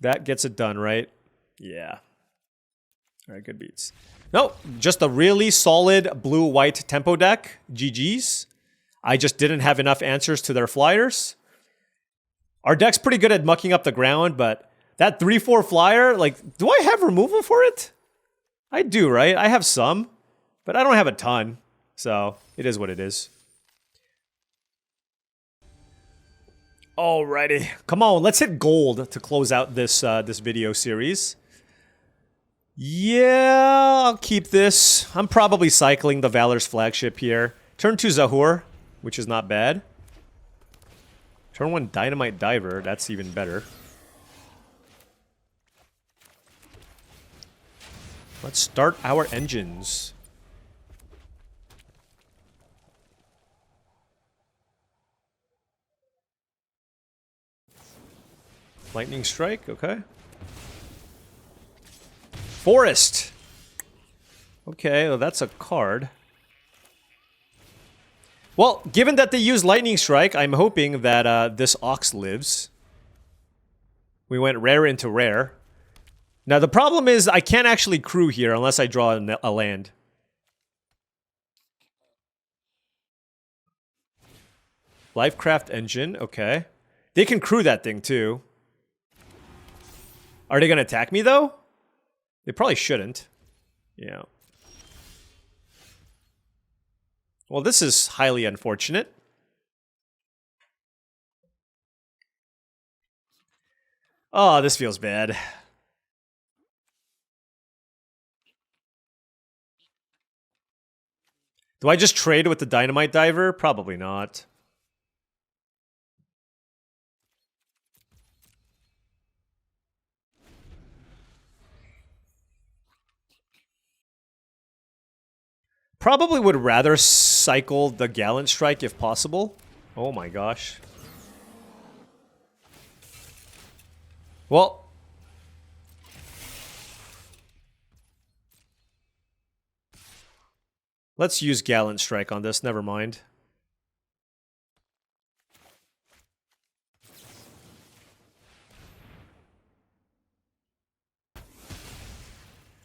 That gets it done, right? Yeah. Alright, good beats. No, just a really solid blue-white tempo deck. GG's. I just didn't have enough answers to their flyers. Our deck's pretty good at mucking up the ground, but that 3/4 flyer, like, do I have removal for it? I do, right? I have some, but I don't have a ton. So, it is what it is. Alrighty. Come on, let's hit gold to close out this this video series. Yeah, I'll keep this. I'm probably cycling the Valor's flagship here. Turn 2 Zahur, which is not bad. Turn 1 Dynamite Diver, that's even better. Let's start our engines. Lightning Strike, okay. Forest! Okay, well that's a card. Well, given that they use Lightning Strike, I'm hoping that this Ox lives. We went rare into rare. Now the problem is I can't actually crew here unless I draw a land. Lifecraft Engine, okay. They can crew that thing too. Are they going to attack me though? They probably shouldn't. Yeah. Well, this is highly unfortunate. Oh, this feels bad. Do I just trade with the Dynamite Diver? Probably not. Probably would rather cycle the Gallant Strike if possible. Oh my gosh. Well. Let's use Gallant Strike on this, never mind.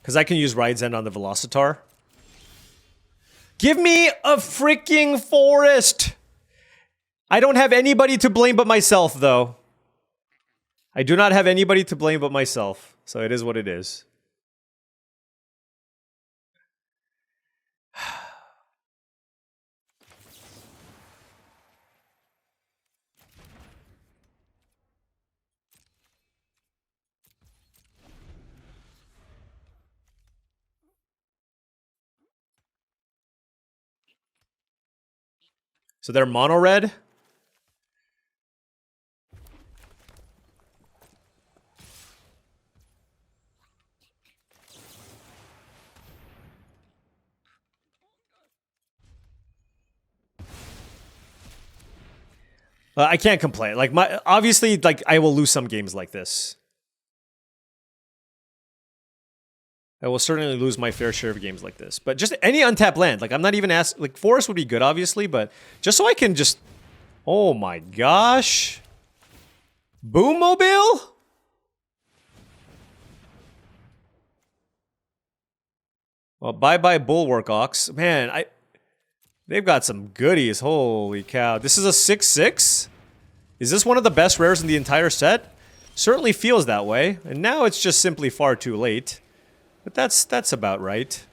Because I can use Ride's End on the Velocitar. Give me a freaking forest! I don't have anybody to blame but myself, though. I do not have anybody to blame but myself. So it is what it is. So they're mono red. I can't complain. Like obviously, like I will lose some games like this. I will certainly lose my fair share of games like this. But just any untapped land. Like, I'm not even asking... Like, Forest would be good, obviously, but... Just so I can just... Oh my gosh. Boom Mobile? Well, bye-bye Bulwark Ox. Man, they've got some goodies. Holy cow. This is a 6/6? Is this one of the best rares in the entire set? Certainly feels that way. And now it's just simply far too late. But that's about right.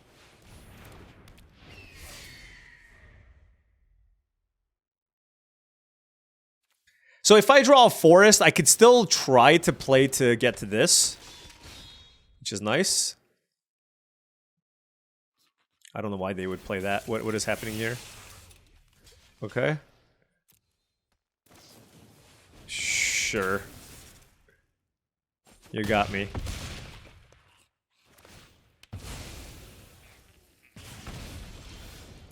So if I draw a forest, I could still try to play to get to this, which is nice. I don't know why they would play that. What is happening here? Okay. Sure. You got me.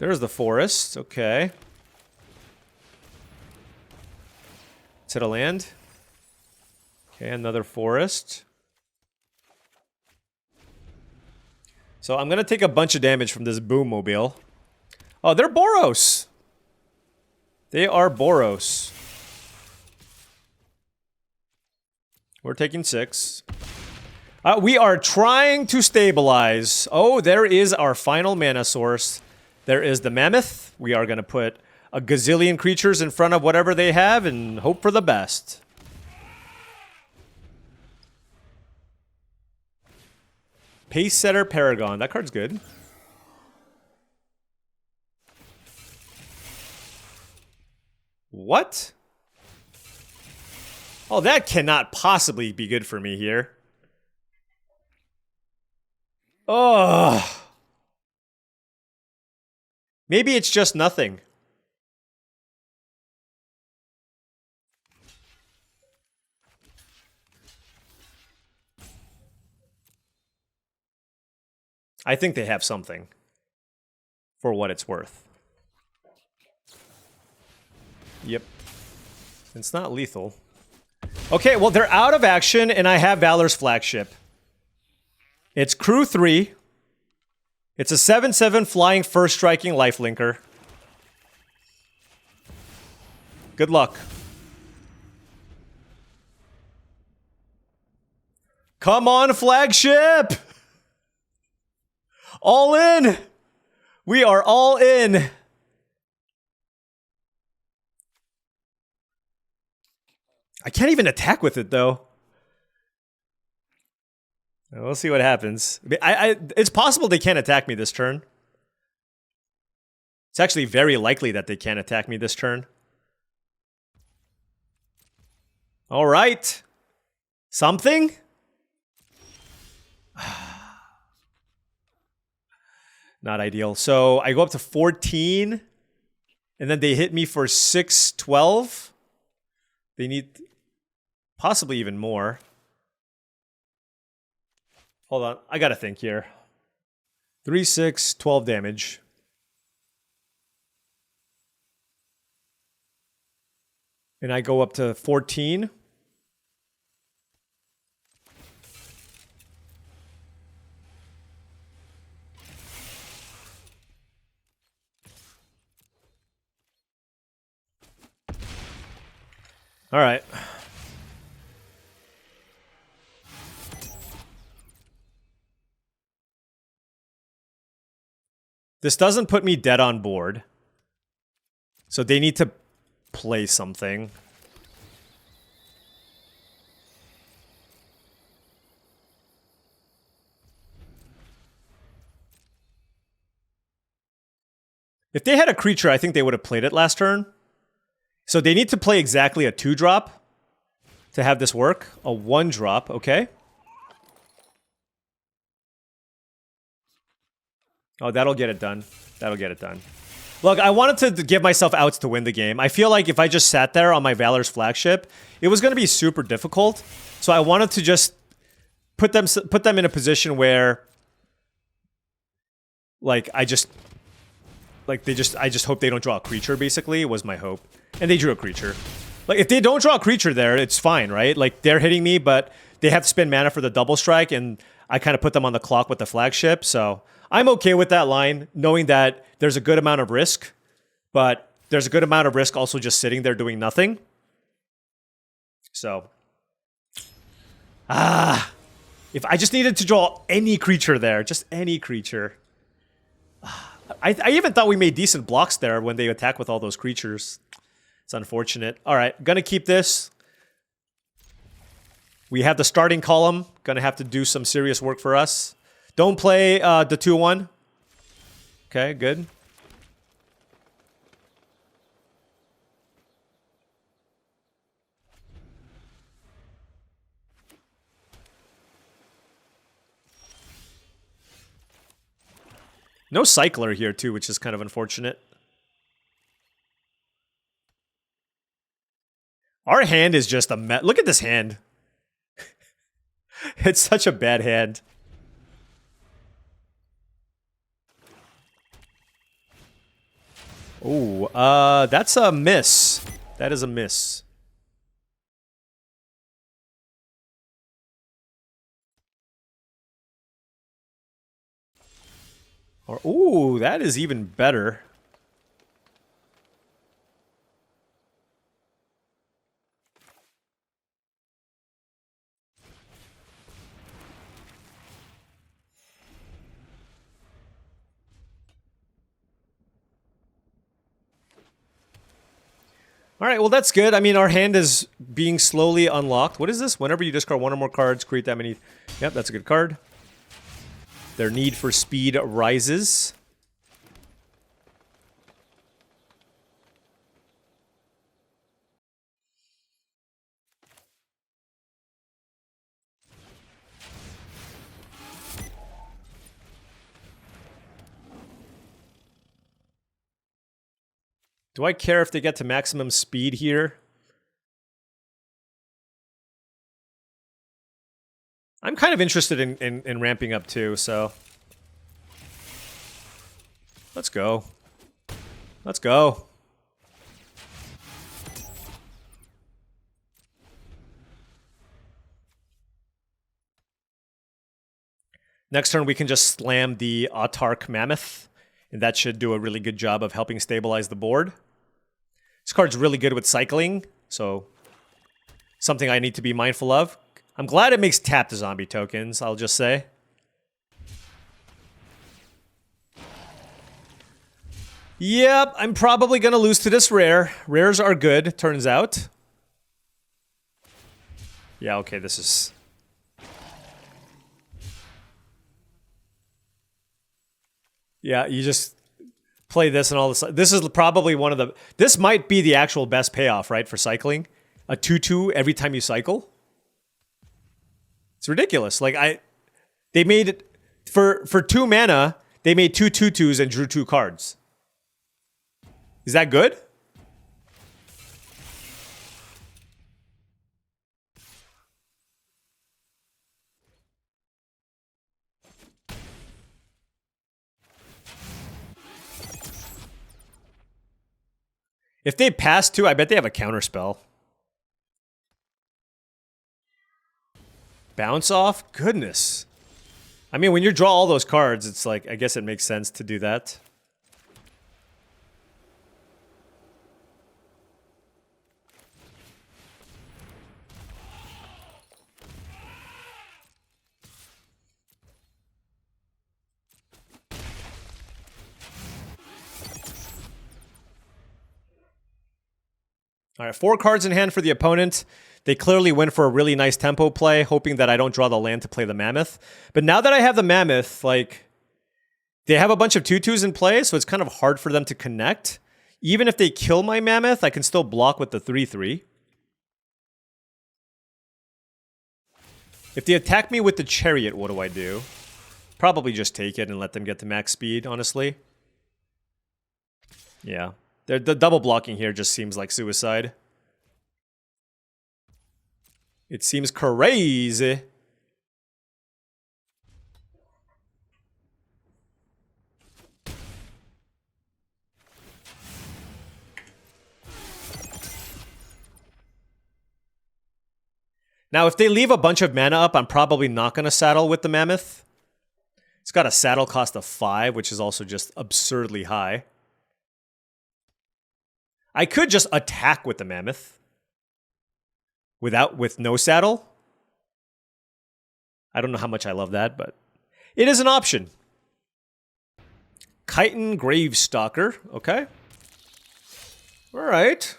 There's the forest. Okay. Let's hit a land. Okay, another forest. So I'm going to take a bunch of damage from this Boom Mobile. Oh, they're Boros. They are Boros. We're taking 6. We are trying to stabilize. Oh, there is our final mana source. There is the mammoth. We are going to put a gazillion creatures in front of whatever they have and hope for the best. Pace Setter Paragon. That card's good. What? Oh, that cannot possibly be good for me here. Oh. Maybe it's just nothing. I think they have something. For what it's worth. Yep. It's not lethal. Okay, well, they're out of action, and I have Valor's Flagship. It's Crew 3. It's a 7/7 flying first striking lifelinker. Good luck. Come on, Flagship! All in! We are all in! I can't even attack with it, though. We'll see what happens. It's possible they can't attack me this turn. It's actually very likely that they can't attack me this turn. All right. Something? Not ideal. So I go up to 14, and then they hit me for 6/12. They need possibly even more. Hold on, I gotta think here. 3, 6, 12 damage. And I go up to 14. All right. This doesn't put me dead on board. So they need to play something. If they had a creature, I think they would have played it last turn. So they need to play exactly a 2-drop to have this work. A 1-drop, okay. Oh, that'll get it done. That'll get it done. Look, I wanted to give myself outs to win the game. I feel like if I just sat there on my Valor's Flagship, it was going to be super difficult. So I wanted to just put them in a position where, like, I just hope they don't draw a creature, basically, was my hope. And they drew a creature. Like, if they don't draw a creature there, it's fine, right? Like, they're hitting me, but they have to spend mana for the double strike, and I kind of put them on the clock with the Flagship, so I'm okay with that line, knowing that there's a good amount of risk, but there's a good amount of risk also just sitting there doing nothing. So, if I just needed to draw any creature there, just any creature. I even thought we made decent blocks there when they attack with all those creatures. It's unfortunate. All right, gonna keep this. We have the starting column. Gonna have to do some serious work for us. Don't play the 2/1. Okay, good. No cycler here, too, which is kind of unfortunate. Our hand is just a mess. Look at this hand. It's such a bad hand. Oh, that's a miss. That is a miss. Or, ooh, that is even better. All right, well, that's good. I mean, our hand is being slowly unlocked. What is this? Whenever you discard one or more cards, create that many... Yep, that's a good card. Their need for speed rises. Do I care if they get to maximum speed here? I'm kind of interested in ramping up too, so... Let's go. Let's go. Next turn, we can just slam the Autarch Mammoth, and that should do a really good job of helping stabilize the board. This card's really good with cycling, so something I need to be mindful of. I'm glad it makes tap the zombie tokens, I'll just say. Yep, I'm probably going to lose to this rare. Rares are good, turns out. Yeah, okay, this is... Yeah, you just play this and all this. This is probably one of the... This might be the actual best payoff, right, for cycling. A 2-2 every time you cycle. It's ridiculous. Like, they made it... For 2 mana, they made 2 2-2s and drew 2 cards. Is that good? If they pass 2, I bet they have a counterspell. Bounce off? Goodness. I mean, when you draw all those cards, it's like, I guess it makes sense to do that. All right, 4 cards in hand for the opponent. They clearly went for a really nice tempo play, hoping that I don't draw the land to play the Mammoth. But now that I have the Mammoth, like, they have a bunch of 2-2s in play, so it's kind of hard for them to connect. Even if they kill my Mammoth, I can still block with the 3-3. If they attack me with the Chariot, what do I do? Probably just take it and let them get to max speed, honestly. Yeah. The double blocking here just seems like suicide. It seems crazy. Now, if they leave a bunch of mana up, I'm probably not going to saddle with the Mammoth. It's got a saddle cost of 5, which is also just absurdly high. I could just attack with the Mammoth. With no saddle. I don't know how much I love that, but it is an option. Chiton Gravestalker. Okay. All right.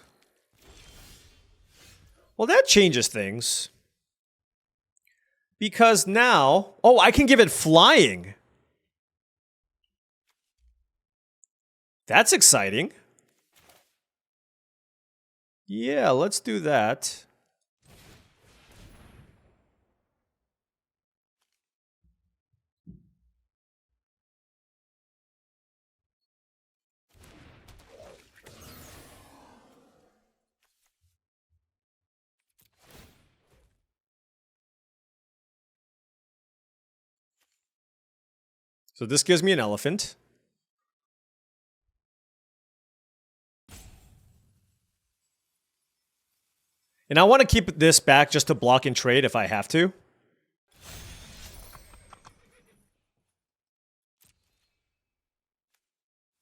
Well, that changes things. Because now... Oh, I can give it flying. That's exciting. Yeah, let's do that. So this gives me an elephant. And I want to keep this back just to block and trade if I have to.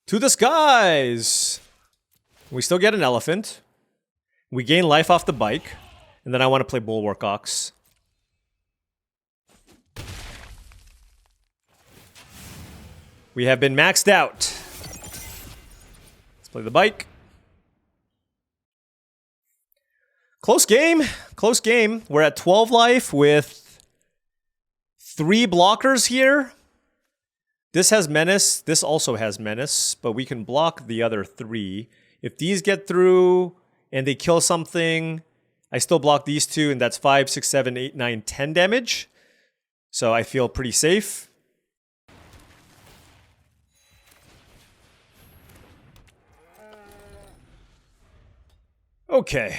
To the skies! We still get an elephant. We gain life off the bike. And then I want to play Bulwark Ox. We have been maxed out. Let's play the bike. Close game. Close game. We're at 12 life with 3 blockers here. This has Menace. This also has Menace, but we can block the other 3. If these get through and they kill something, I still block these 2, and that's 5, 6, 7, 8, 9, 10 damage. So I feel pretty safe. Okay.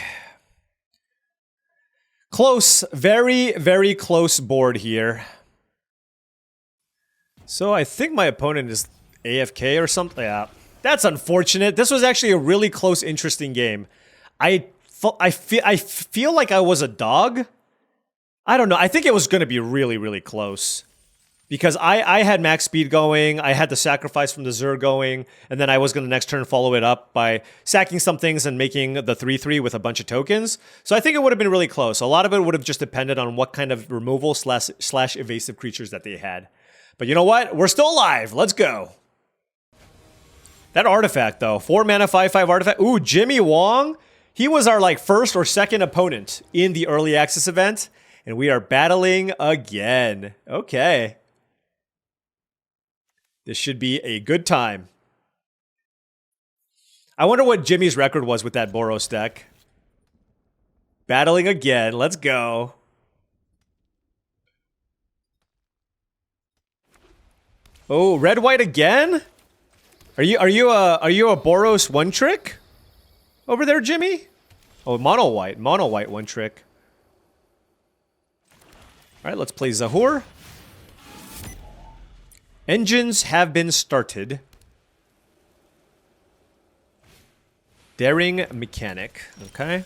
Close, very, very close board here. So I think my opponent is AFK or something. Yeah, that's unfortunate. This was actually a really close, interesting game. I feel like I was a dog. I don't know. I think it was going to be really, really close. Because I had max speed going, I had the sacrifice from the Zur going, and then I was going to next turn follow it up by sacking some things and making the 3-3 with a bunch of tokens. So I think it would have been really close. A lot of it would have just depended on what kind of removal slash evasive creatures that they had. But you know what? We're still alive. Let's go. That artifact, though. 4 mana, 5/5 artifact. Ooh, Jimmy Wong. He was our like first or second opponent in the early access event. And we are battling again. Okay. This should be a good time. I wonder what Jimmy's record was with that Boros deck. Battling again. Let's go. Oh, red white again? Are you a Boros one trick over there, Jimmy? Oh, mono white one trick. All right, let's play Zahur. Engines have been started. Daring Mechanic, okay.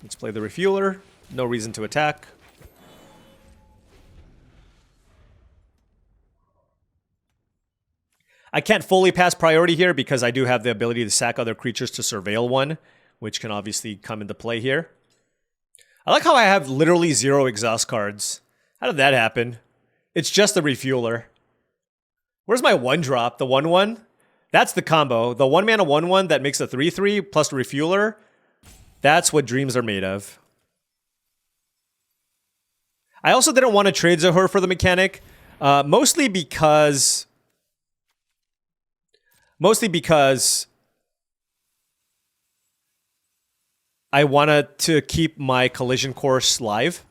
Let's play the Refueler. No reason to attack. I can't fully pass priority here because I do have the ability to sack other creatures to surveil one, which can obviously come into play here. I like how I have literally 0 exhaust cards. How did that happen? It's just the Refueler. Where's my 1-drop? The 1/1? That's the combo. The 1 mana 1/1 that makes a 3/3 plus the Refueler. That's what dreams are made of. I also didn't want to trade Zahur for the mechanic. Mostly because I wanted to keep my collision course live.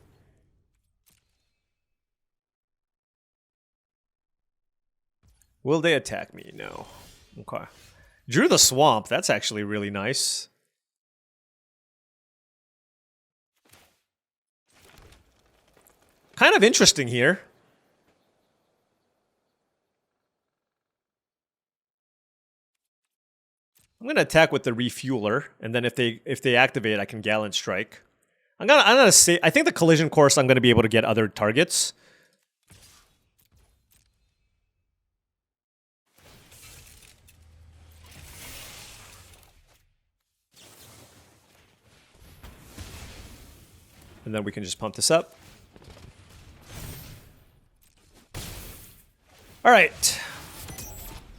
Will they attack me? No. Okay. Drew the Swamp. That's actually really nice. Kind of interesting here. I'm gonna attack with the Refueler, and then if they activate, I can Gallant Strike. I'm gonna say I think the collision course I'm gonna be able to get other targets. And then we can just pump this up. All right.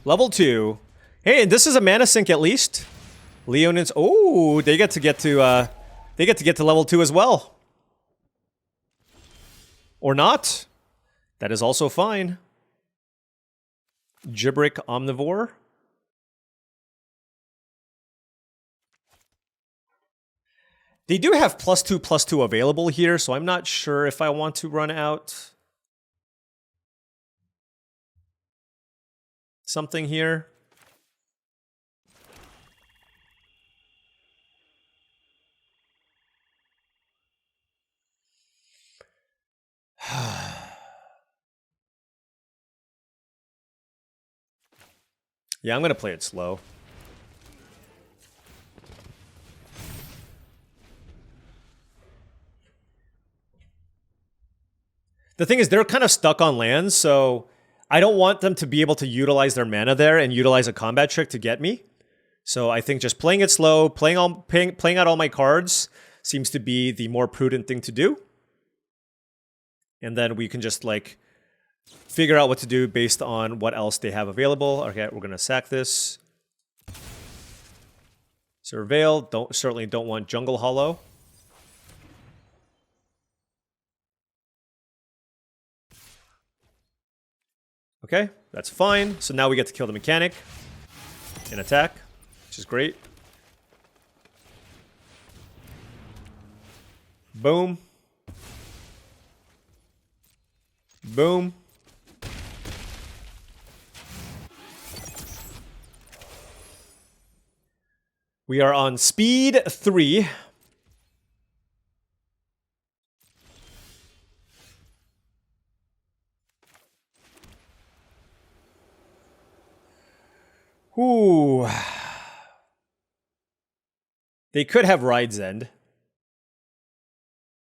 Level 2. Hey, and this is a mana sink at least. Leonins. Oh, they get to level 2 as well. Or not. That is also fine. Gibrick Omnivore. They do have +2/+2 available here, so I'm not sure if I want to run out something here. Yeah, I'm going to play it slow. The thing is, they're kind of stuck on lands, so I don't want them to be able to utilize their mana there and utilize a combat trick to get me. So I think just playing it slow, playing out all my cards seems to be the more prudent thing to do. And then we can just like figure out what to do based on what else they have available. Okay, we're gonna sack this. Surveil, certainly don't want Jungle Hollow. Okay, that's fine. So now we get to kill the mechanic and attack, which is great. Boom. Boom. We are on speed 3. Ooh. They could have Ride's End.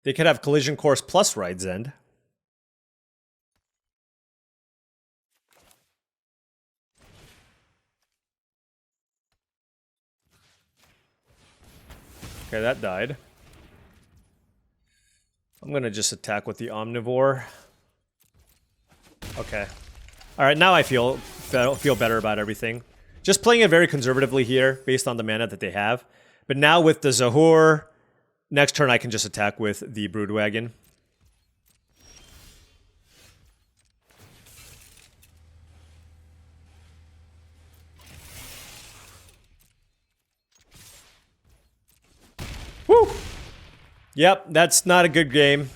They could have Collision Course plus Ride's End. Okay, that died. I'm gonna just attack with the Omnivore. Okay. Alright, now I feel better about everything. Just playing it very conservatively here, based on the mana that they have. But now with the Zahor, next turn I can just attack with the Broodwagon. Woo! Yep, that's not a good game.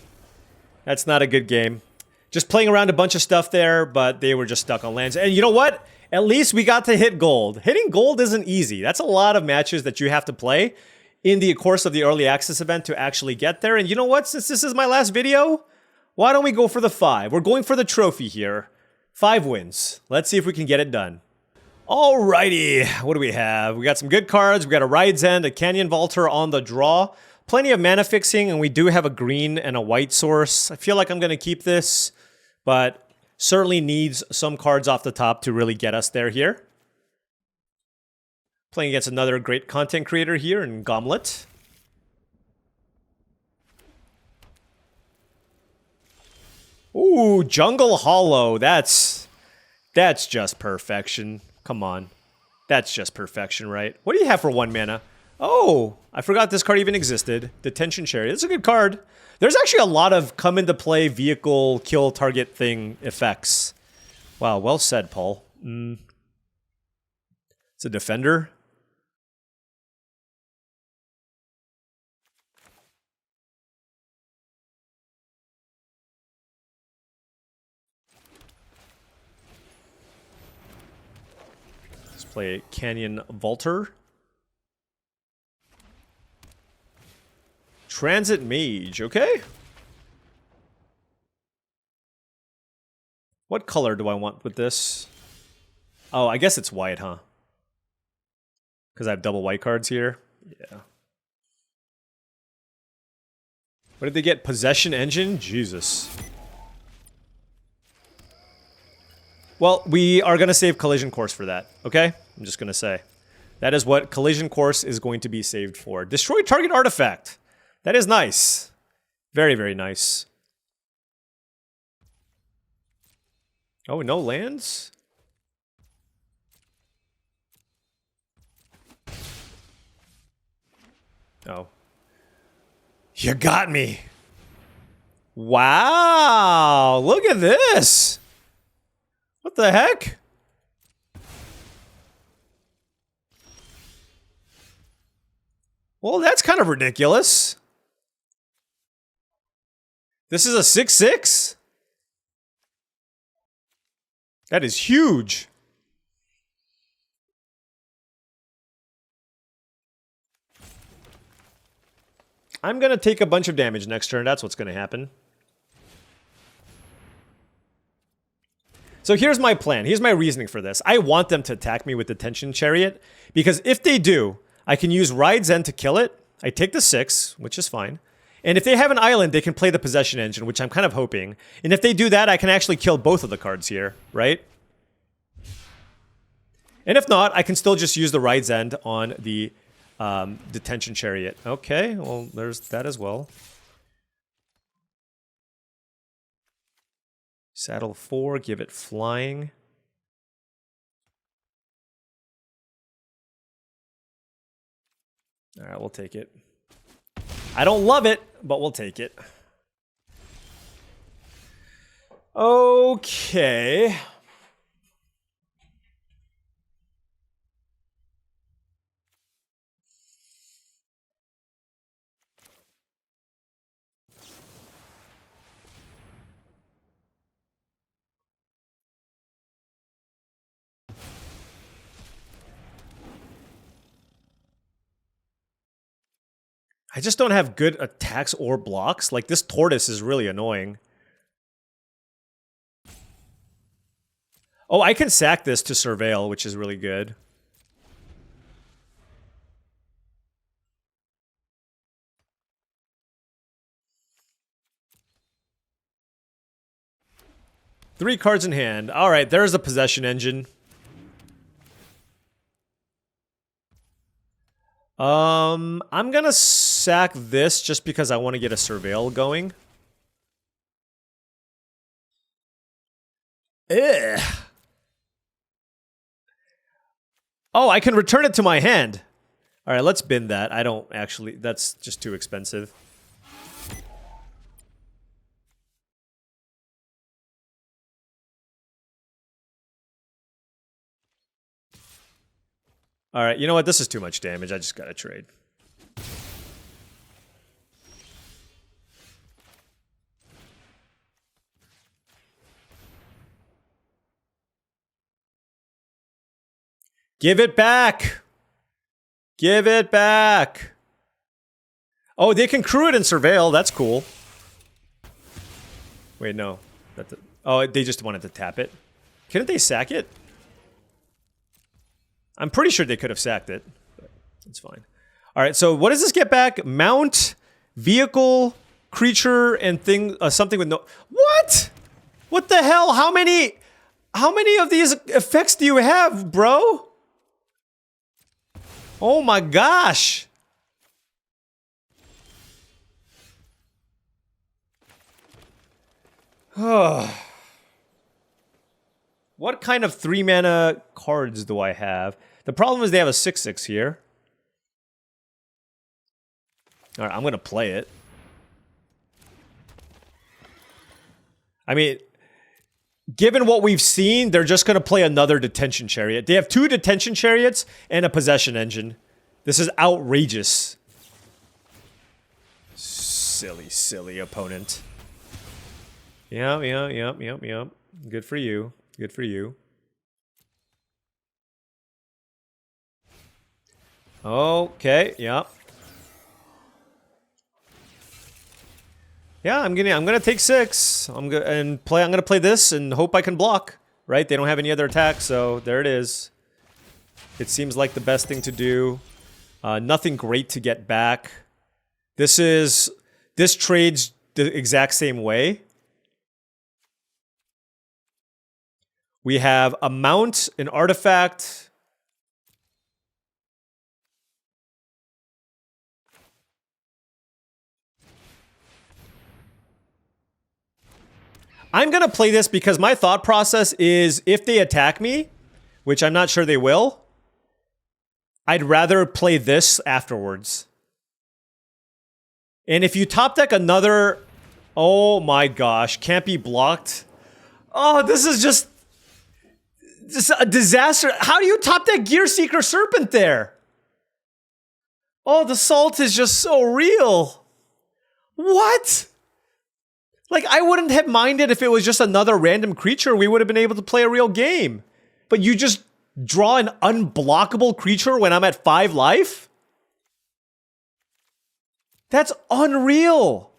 That's not a good game. Just playing around a bunch of stuff there, but they were just stuck on lands. And you know what? At least we got to hit gold. Hitting gold isn't easy. That's a lot of matches that you have to play in the course of the early access event to actually get there. And you know what? Since this is my last video, why don't we go for the 5? We're going for the trophy here. 5 wins. Let's see if we can get it done. Alrighty, what do we have? We got some good cards. We got a Ride's End, a Canyon Vaulter on the draw. Plenty of mana fixing, and we do have a green and a white source. I feel like I'm going to keep this, but certainly needs some cards off the top to really get us there here. Playing against another great content creator here in Gomlet. Ooh, Jungle Hollow. That's just perfection. Come on. That's just perfection, right? What do you have for 1 mana? Oh, I forgot this card even existed. Detention Chariot. It's a good card. There's actually a lot of come into play vehicle kill target thing effects. Wow, well said, Paul. It's a defender. Let's play Canyon Vaulter. Transit Mage, okay. What color do I want with this? Oh, I guess it's white, huh? Because I have double white cards here. Yeah. What did they get? Possession Engine? Jesus. Well, we are going to save Collision Course for that, okay? I'm just going to say. That is what Collision Course is going to be saved for. Destroy target artifact. That is nice. Very, very nice. Oh, no lands? Oh. You got me. Wow. Look at this. What the heck? Well, that's kind of ridiculous. This is a 6/6? That is huge. I'm going to take a bunch of damage next turn. That's what's going to happen. So here's my plan. Here's my reasoning for this. I want them to attack me with the Detention Chariot, because if they do, I can use Ride's End to kill it. I take the 6, which is fine. And if they have an island, they can play the Possession Engine, which I'm kind of hoping. And if they do that, I can actually kill both of the cards here, right? And if not, I can still just use the Ride's End on the Detention Chariot. Okay, well, there's that as well. Saddle 4, give it flying. All right, we'll take it. I don't love it, but we'll take it. Okay. I just don't have good attacks or blocks. Like, this tortoise is really annoying. Oh, I can sack this to surveil, which is really good. Three cards in hand. All right, there's the possession engine. I'm gonna sack this just because I want to get a surveil going. Ugh. Oh, I can return it to my hand. All right, let's bin that. I don't actually, that's just too expensive. All right, you know what? This is too much damage. I just gotta trade. Give it back! Give it back! Oh, they can crew it and surveil. That's cool. Wait, no. Oh, they just wanted to tap it. Couldn't they sack it? I'm pretty sure they could have sacked it. But it's fine. All right, so what does this get back? Mount, vehicle, creature, and thing. Something with no. What? What the hell? How many of these effects do you have, bro? Oh my gosh. What kind of 3-mana cards do I have? The problem is they have a 6/6 here. Alright, I'm gonna play it. I mean, given what we've seen, they're just gonna play another detention chariot. They have 2 detention chariots and a possession engine. This is outrageous. Silly, silly opponent. Yep. Good for you. Good for you. Okay, yep. Yeah, I'm gonna take 6. I'm gonna play this and hope I can block. Right? They don't have any other attacks, so there it is. It seems like the best thing to do. Nothing great to get back. This trades the exact same way. We have a mount, an artifact. I'm going to play this because my thought process is if they attack me, which I'm not sure they will, I'd rather play this afterwards. And if you top deck another... Oh my gosh, can't be blocked. Oh, this is just a disaster. How do you top deck Gear Seeker Serpent there? Oh, the salt is just so real. What? Like, I wouldn't have minded if it was just another random creature. We would have been able to play a real game. But you just draw an unblockable creature when I'm at 5 life? That's unreal.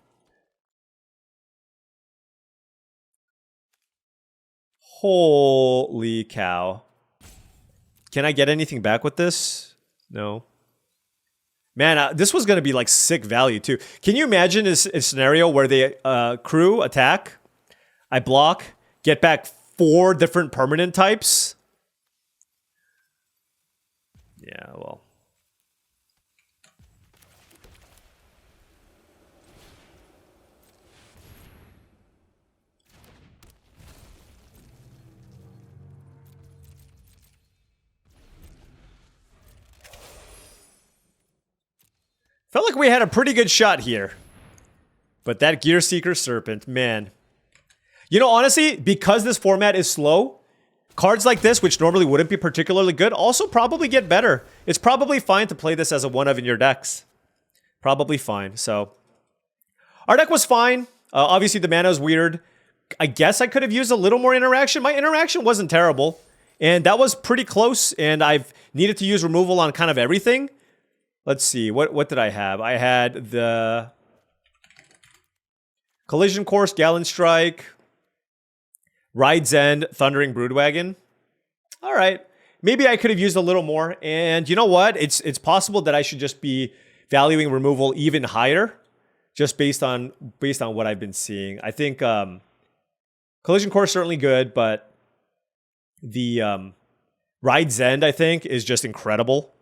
Holy cow. Can I get anything back with this? No. Man, this was going to be like sick value too. Can you imagine a scenario where they crew, attack, I block, get back 4 different permanent types? Yeah, well. Felt like we had a pretty good shot here. But that Gear Seeker Serpent, man. You know, honestly, because this format is slow, cards like this, which normally wouldn't be particularly good, also probably get better. It's probably fine to play this as a one-of in your decks. Probably fine, so. Our deck was fine. Obviously, the mana is weird. I guess I could have used a little more interaction. My interaction wasn't terrible. And that was pretty close, and I've needed to use removal on kind of everything. Let's see, what did I have? I had the Collision Course, Gallon Strike, Ride's End, Thundering Broodwagon. All right, maybe I could have used a little more. And you know what? It's possible that I should just be valuing removal even higher, just based on what I've been seeing. I think Collision Course certainly good, but the Ride's End, I think, is just incredible.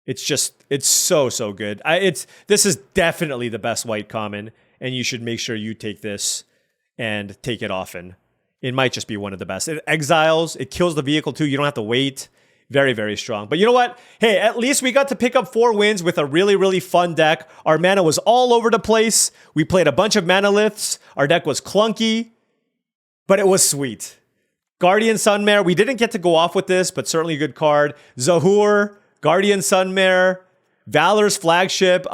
It's so good. This is definitely the best white common, and you should make sure you take this and take it often. It might just be one of the best. It exiles, it kills the vehicle too. You don't have to wait. Very, very strong. But you know what? Hey, at least we got to pick up 4 wins with a really, really fun deck. Our mana was all over the place. We played a bunch of mana lifts. Our deck was clunky, but it was sweet. Guardian Sunmare, we didn't get to go off with this, but certainly a good card. Zahur, Guardian Sunmare, Valor's Flagship,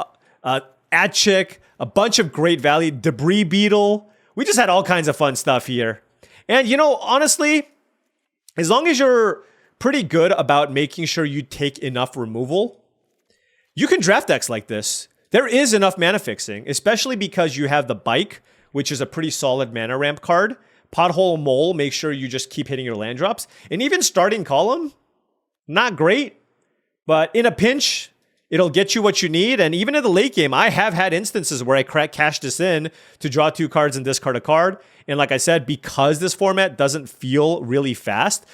Atchik, a bunch of great value, Debris Beetle. We just had all kinds of fun stuff here. And you know, honestly, as long as you're pretty good about making sure you take enough removal, you can draft decks like this. There is enough mana fixing, especially because you have the Bike, which is a pretty solid mana ramp card. Pothole Mole, make sure you just keep hitting your land drops. And even Starting Column, not great, but in a pinch, it'll get you what you need. And even in the late game, I have had instances where I cashed this in to draw 2 cards and discard a card. And like I said, because this format doesn't feel really fast,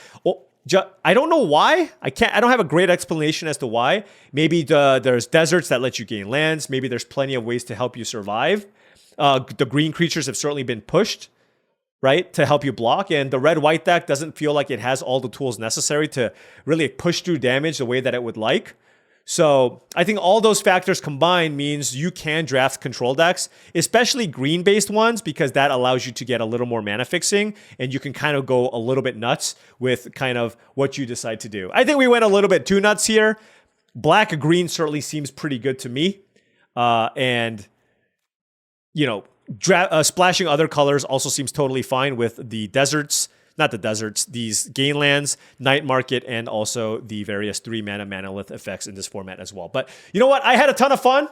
I don't know why. I don't have a great explanation as to why. Maybe there's deserts that let you gain lands. Maybe there's plenty of ways to help you survive. The green creatures have certainly been pushed, right, to help you block. And the red-white deck doesn't feel like it has all the tools necessary to really push through damage the way that it would like. So I think all those factors combined means you can draft control decks, especially green-based ones, because that allows you to get a little more mana fixing, and you can kind of go a little bit nuts with kind of what you decide to do. I think we went a little bit too nuts here. Black-green certainly seems pretty good to me. And, you know, splashing other colors also seems totally fine with the deserts. Not the deserts, these gain lands, Night Market, and also the various 3-mana Manalith effects in this format as well. But you know what? I had a ton of fun.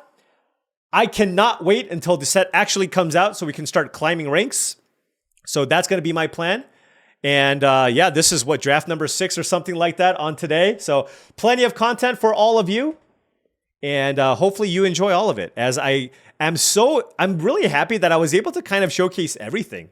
I cannot wait until the set actually comes out so we can start climbing ranks. So that's going to be my plan. And yeah, this is what, draft number 6 or something like that on today. So plenty of content for all of you. And hopefully you enjoy all of it. As I'm really happy that I was able to kind of showcase everything,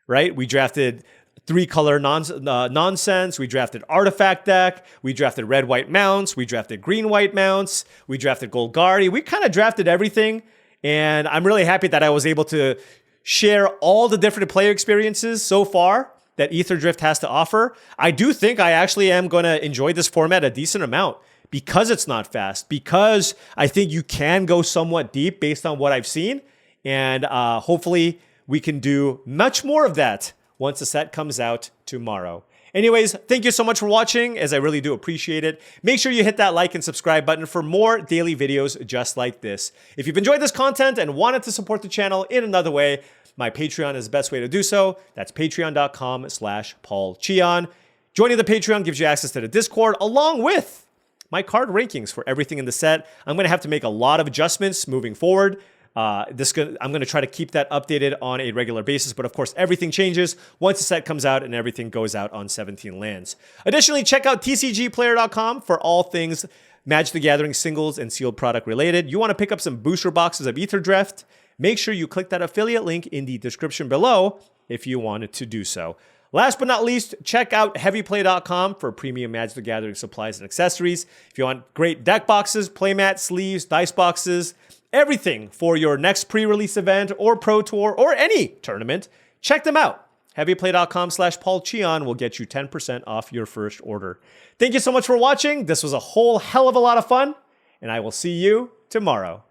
right? We drafted 3-color nonsense. We drafted artifact deck. We drafted red-white mounts. We drafted green-white mounts. We drafted Golgari. We kind of drafted everything. And I'm really happy that I was able to share all the different player experiences so far that Aetherdrift has to offer. I do think I actually am going to enjoy this format a decent amount because it's not fast, because I think you can go somewhat deep based on what I've seen. And hopefully we can do much more of that once the set comes out tomorrow. Anyways, thank you so much for watching, as I really do appreciate it. Make sure you hit that like and subscribe button for more daily videos just like this. If you've enjoyed this content and wanted to support the channel in another way, my Patreon is the best way to do so. That's patreon.com/paulcheon. Joining the Patreon gives you access to the Discord, along with my card rankings for everything in the set. I'm going to have to make a lot of adjustments moving forward. I'm going to try to keep that updated on a regular basis, but of course, everything changes once the set comes out and everything goes out on 17 lands. Additionally, check out TCGplayer.com for all things Magic the Gathering singles and sealed product related. You want to pick up some booster boxes of Aetherdrift? Make sure you click that affiliate link in the description below if you wanted to do so. Last but not least, check out heavyplay.com for premium Magic the Gathering supplies and accessories. If you want great deck boxes, playmat, sleeves, dice boxes, everything for your next pre-release event or pro tour or any tournament, check them out. Heavyplay.com/paulcheon will get you 10% off your first order. Thank you so much for watching. This was a whole hell of a lot of fun, and I will see you tomorrow.